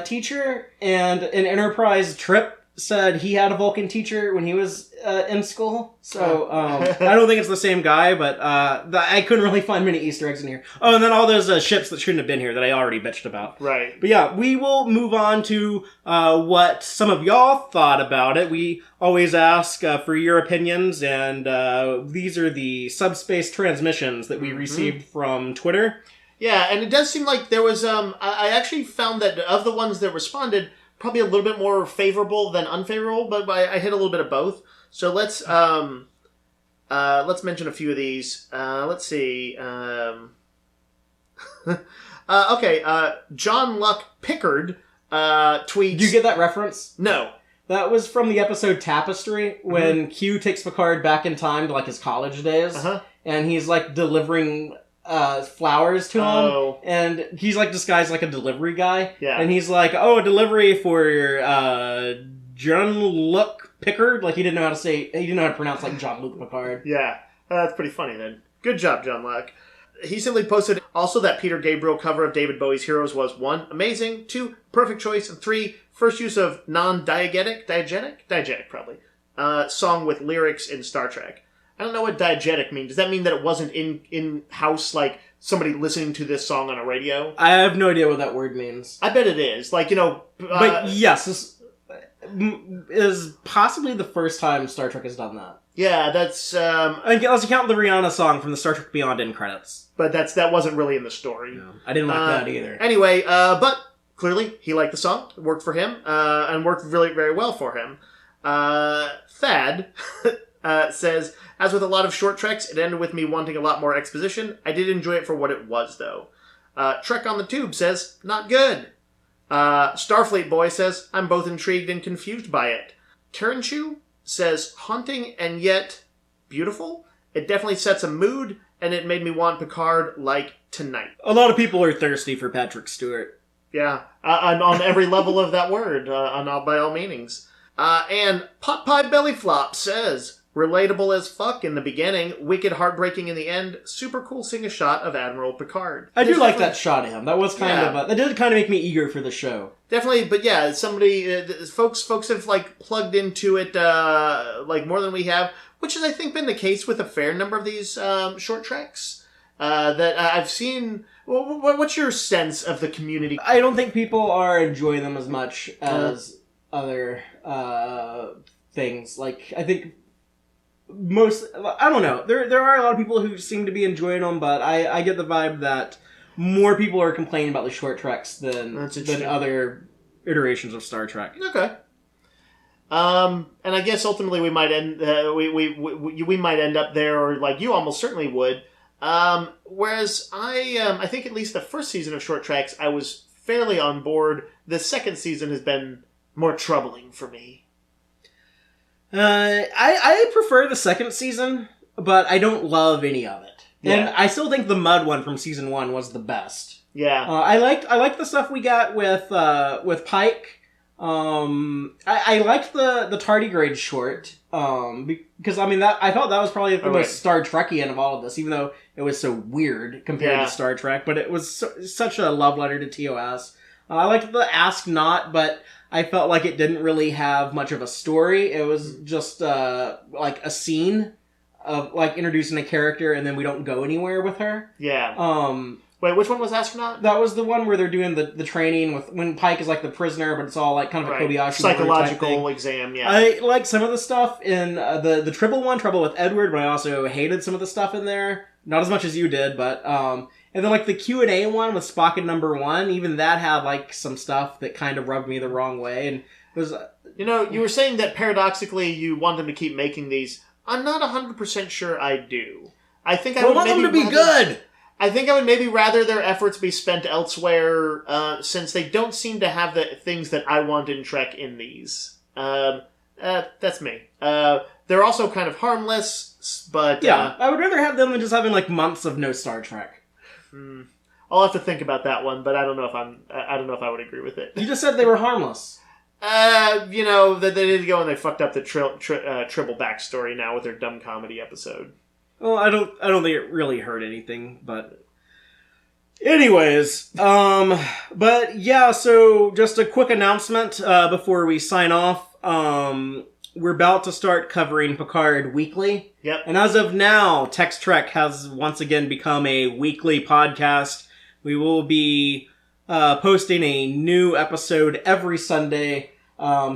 teacher, and an Enterprise trip said he had a Vulcan teacher when he was in school. So I don't think it's the same guy, but I couldn't really find many Easter eggs in here. Oh, and then all those ships that shouldn't have been here that I already bitched about. Right. But yeah, we will move on to what some of y'all thought about it. We always ask for your opinions, and these are the subspace transmissions that we received from Twitter. Yeah, and it does seem like there was, I actually found that of the ones that responded, probably a little bit more favorable than unfavorable, but I hit a little bit of both. So let's mention a few of these. Let's see. John Luck Pickard tweets... Do you get that reference? No. That was from the episode Tapestry, when Q takes Picard back in time to his college days, and he's delivering flowers to him, and he's disguised like a delivery guy, and he's a delivery for John Luck Pickard. He didn't know how to pronounce John Luc Picard. Yeah, that's pretty funny then. Good job, John Luck. He simply posted also that Peter Gabriel cover of David Bowie's Heroes was 1, amazing, 2, perfect choice, and 3, first use of non-diegetic probably, song with lyrics in Star Trek. I don't know what diegetic means. Does that mean that it wasn't in-house, somebody listening to this song on a radio? I have no idea what that word means. I bet it is. But yes, this is possibly the first time Star Trek has done that. Yeah, that's... let's count the Rihanna song from the Star Trek Beyond end credits. But that wasn't really in the story. No, I didn't like that either. Anyway, but clearly he liked the song. It worked for him, and worked really very well for him. Thad says... As with a lot of short treks, it ended with me wanting a lot more exposition. I did enjoy it for what it was, though. Trek on the Tube says, not good. Starfleet Boy says, I'm both intrigued and confused by it. Terenchu says, haunting and yet beautiful. It definitely sets a mood, and it made me want Picard tonight. A lot of people are thirsty for Patrick Stewart. Yeah, on every level of that word, by all meanings. And Pot Pie Belly Flop says... Relatable as fuck in the beginning, wicked heartbreaking in the end, super cool seeing a shot of Admiral Picard. I do like that shot of him. That was that did kind of make me eager for the show. Definitely, but yeah, somebody, folks have plugged into it more than we have, which has I think been the case with a fair number of these short treks that I've seen. What's your sense of the community? I don't think people are enjoying them as much as other things. I think I don't know. There are a lot of people who seem to be enjoying them, but I get the vibe that more people are complaining about the short treks than other iterations of Star Trek. Okay. And I guess ultimately we might end we might end up there, or like you almost certainly would. Whereas I think at least the first season of Short Treks I was fairly on board. The second season has been more troubling for me. I prefer the second season, but I don't love any of it. Yeah. And I still think the mud one from season 1 was the best. Yeah. I liked the stuff we got with Pike. I liked the tardigrade short. Because I thought that was probably the most Star Trekian of all of this, even though it was so weird compared to Star Trek. But it was such a love letter to TOS. I liked the Ask Not, but I felt like it didn't really have much of a story. It was just like a scene of like introducing a character, and then we don't go anywhere with her. Yeah. Wait, which one was Astronaut? That was the one where they're doing the training with when Pike is like the prisoner, but it's all like kind of a Kobayashi psychological exam. Yeah, I like some of the stuff in the Tribble one, Trouble with Edward, but I also hated some of the stuff in there. Not as much as you did, but and then like the Q&A one with Spock and Number 1, even that had like some stuff that kind of rubbed me the wrong way, and it was. You were saying that paradoxically you want them to keep making these. I'm not 100% sure I do. I think I would want them to be good. I think I would maybe rather their efforts be spent elsewhere, since they don't seem to have the things that I want in Trek in these. That's me. They're also kind of harmless, but... Yeah, I would rather have them than just having, like, months of no Star Trek. I'll have to think about that one, but I don't know if I would agree with it. You just said they were harmless. That they did go and they fucked up the Tribble backstory now with their dumb comedy episode. Well, I don't think it really hurt anything, but anyways, but yeah, so just a quick announcement before we sign off. We're about to start covering Picard weekly. Yep. And as of now, Tex-Trek has once again become a weekly podcast. We will be posting a new episode every Sunday,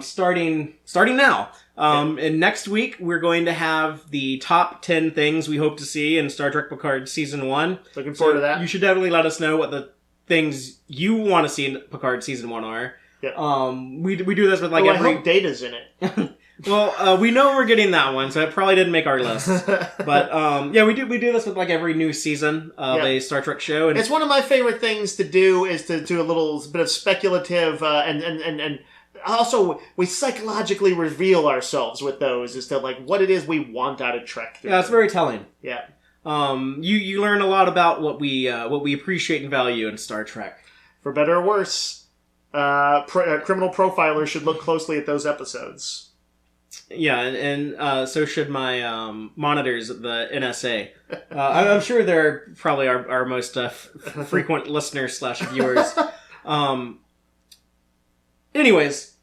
starting now. And next week, we're going to have the top 10 things we hope to see in Star Trek Picard Season 1. Looking forward to that. You should definitely let us know what the things you want to see in Picard Season 1 are. Yeah. We do this with like every... I hope Data's in it. Well, we know we're getting that one, so it probably didn't make our list. But, yeah, we do this with like every new season of a Star Trek show. And it's one of my favorite things to do is to do a little bit of speculative and also, we psychologically reveal ourselves with those as to like what it is we want out of Trek. Yeah, it's very telling. Yeah. You learn a lot about what we appreciate and value in Star Trek. For better or worse, criminal profilers should look closely at those episodes. Yeah, and so should my monitors at the NSA. I'm sure they're probably our most frequent listeners / viewers. Anyways,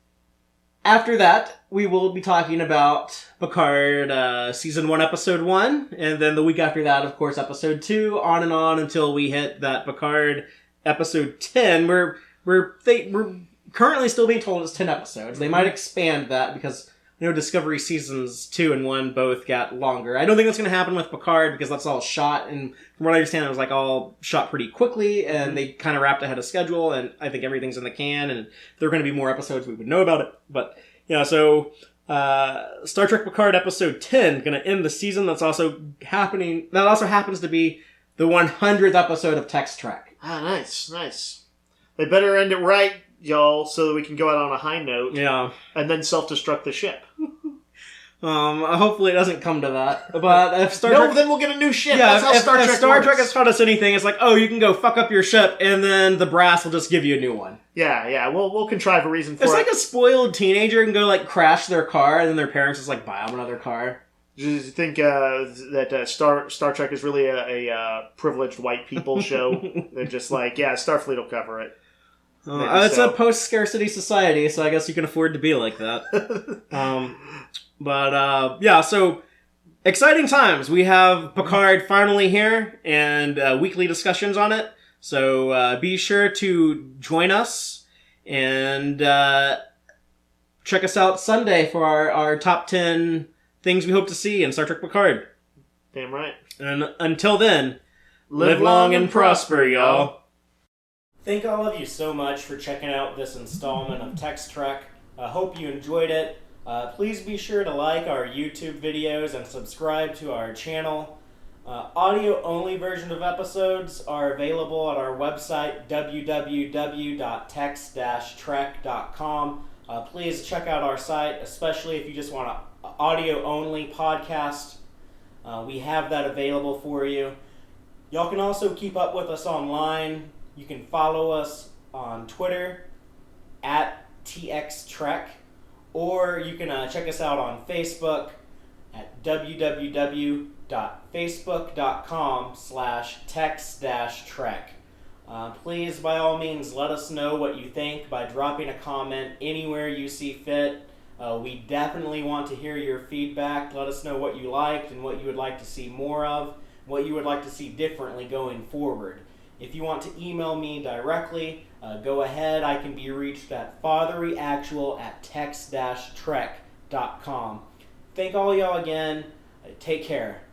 after that, we will be talking about Picard Season 1, Episode 1, and then the week after that, of course, Episode 2, on and on until we hit that Picard Episode 10. We're currently still being told it's 10 episodes. They might expand that because, Discovery Seasons 2 and 1 both got longer. I don't think that's going to happen with Picard because that's all shot, and from what I understand, it was like all shot pretty quickly, and they kind of wrapped ahead of schedule, and I think everything's in the can, and there are going to be more episodes, we would know about it. But, so Star Trek Picard Episode 10 going to end the season. That's also happening. That also happens to be the 100th episode of Tex-Trek. Ah, nice. They better end it right, y'all, so that we can go out on a high note. Yeah. And then self-destruct the ship. Hopefully it doesn't come to that. But if Star Trek... then we'll get a new ship. Yeah, That's how Star Trek if Star works. Trek has taught us anything, it's like, oh, you can go fuck up your ship, and then the brass will just give you a new one. Yeah, we'll contrive a reason for it. It's like a spoiled teenager can go, like, crash their car, and then their parents just, like, buy them another car. Do you think that Star Trek is really a privileged white people show? They're just like, yeah, Starfleet will cover it. It's a post-scarcity society, so I guess you can afford to be like that. So exciting times. We have Picard finally here, and weekly discussions on it. So be sure to join us, and check us out Sunday for our top 10 things we hope to see in Star Trek Picard. Damn right. And until then, live long and prosper, y'all. Thank all of you so much for checking out this installment of Tex-Trek. I hope you enjoyed it. Please be sure to like our YouTube videos and subscribe to our channel. Audio-only version of episodes are available at our website, www.tex-trek.com. Please check out our site, especially if you just want an audio-only podcast. We have that available for you. Y'all can also keep up with us online. You can follow us on Twitter at TXTrek, or you can check us out on Facebook at www.facebook.com/tex-trek. Please, by all means, let us know what you think by dropping a comment anywhere you see fit. We definitely want to hear your feedback. Let us know what you liked and what you would like to see more of, what you would like to see differently going forward. If you want to email me directly, go ahead. I can be reached at fatheryactual@tex-trek.com. Thank all y'all again. Take care.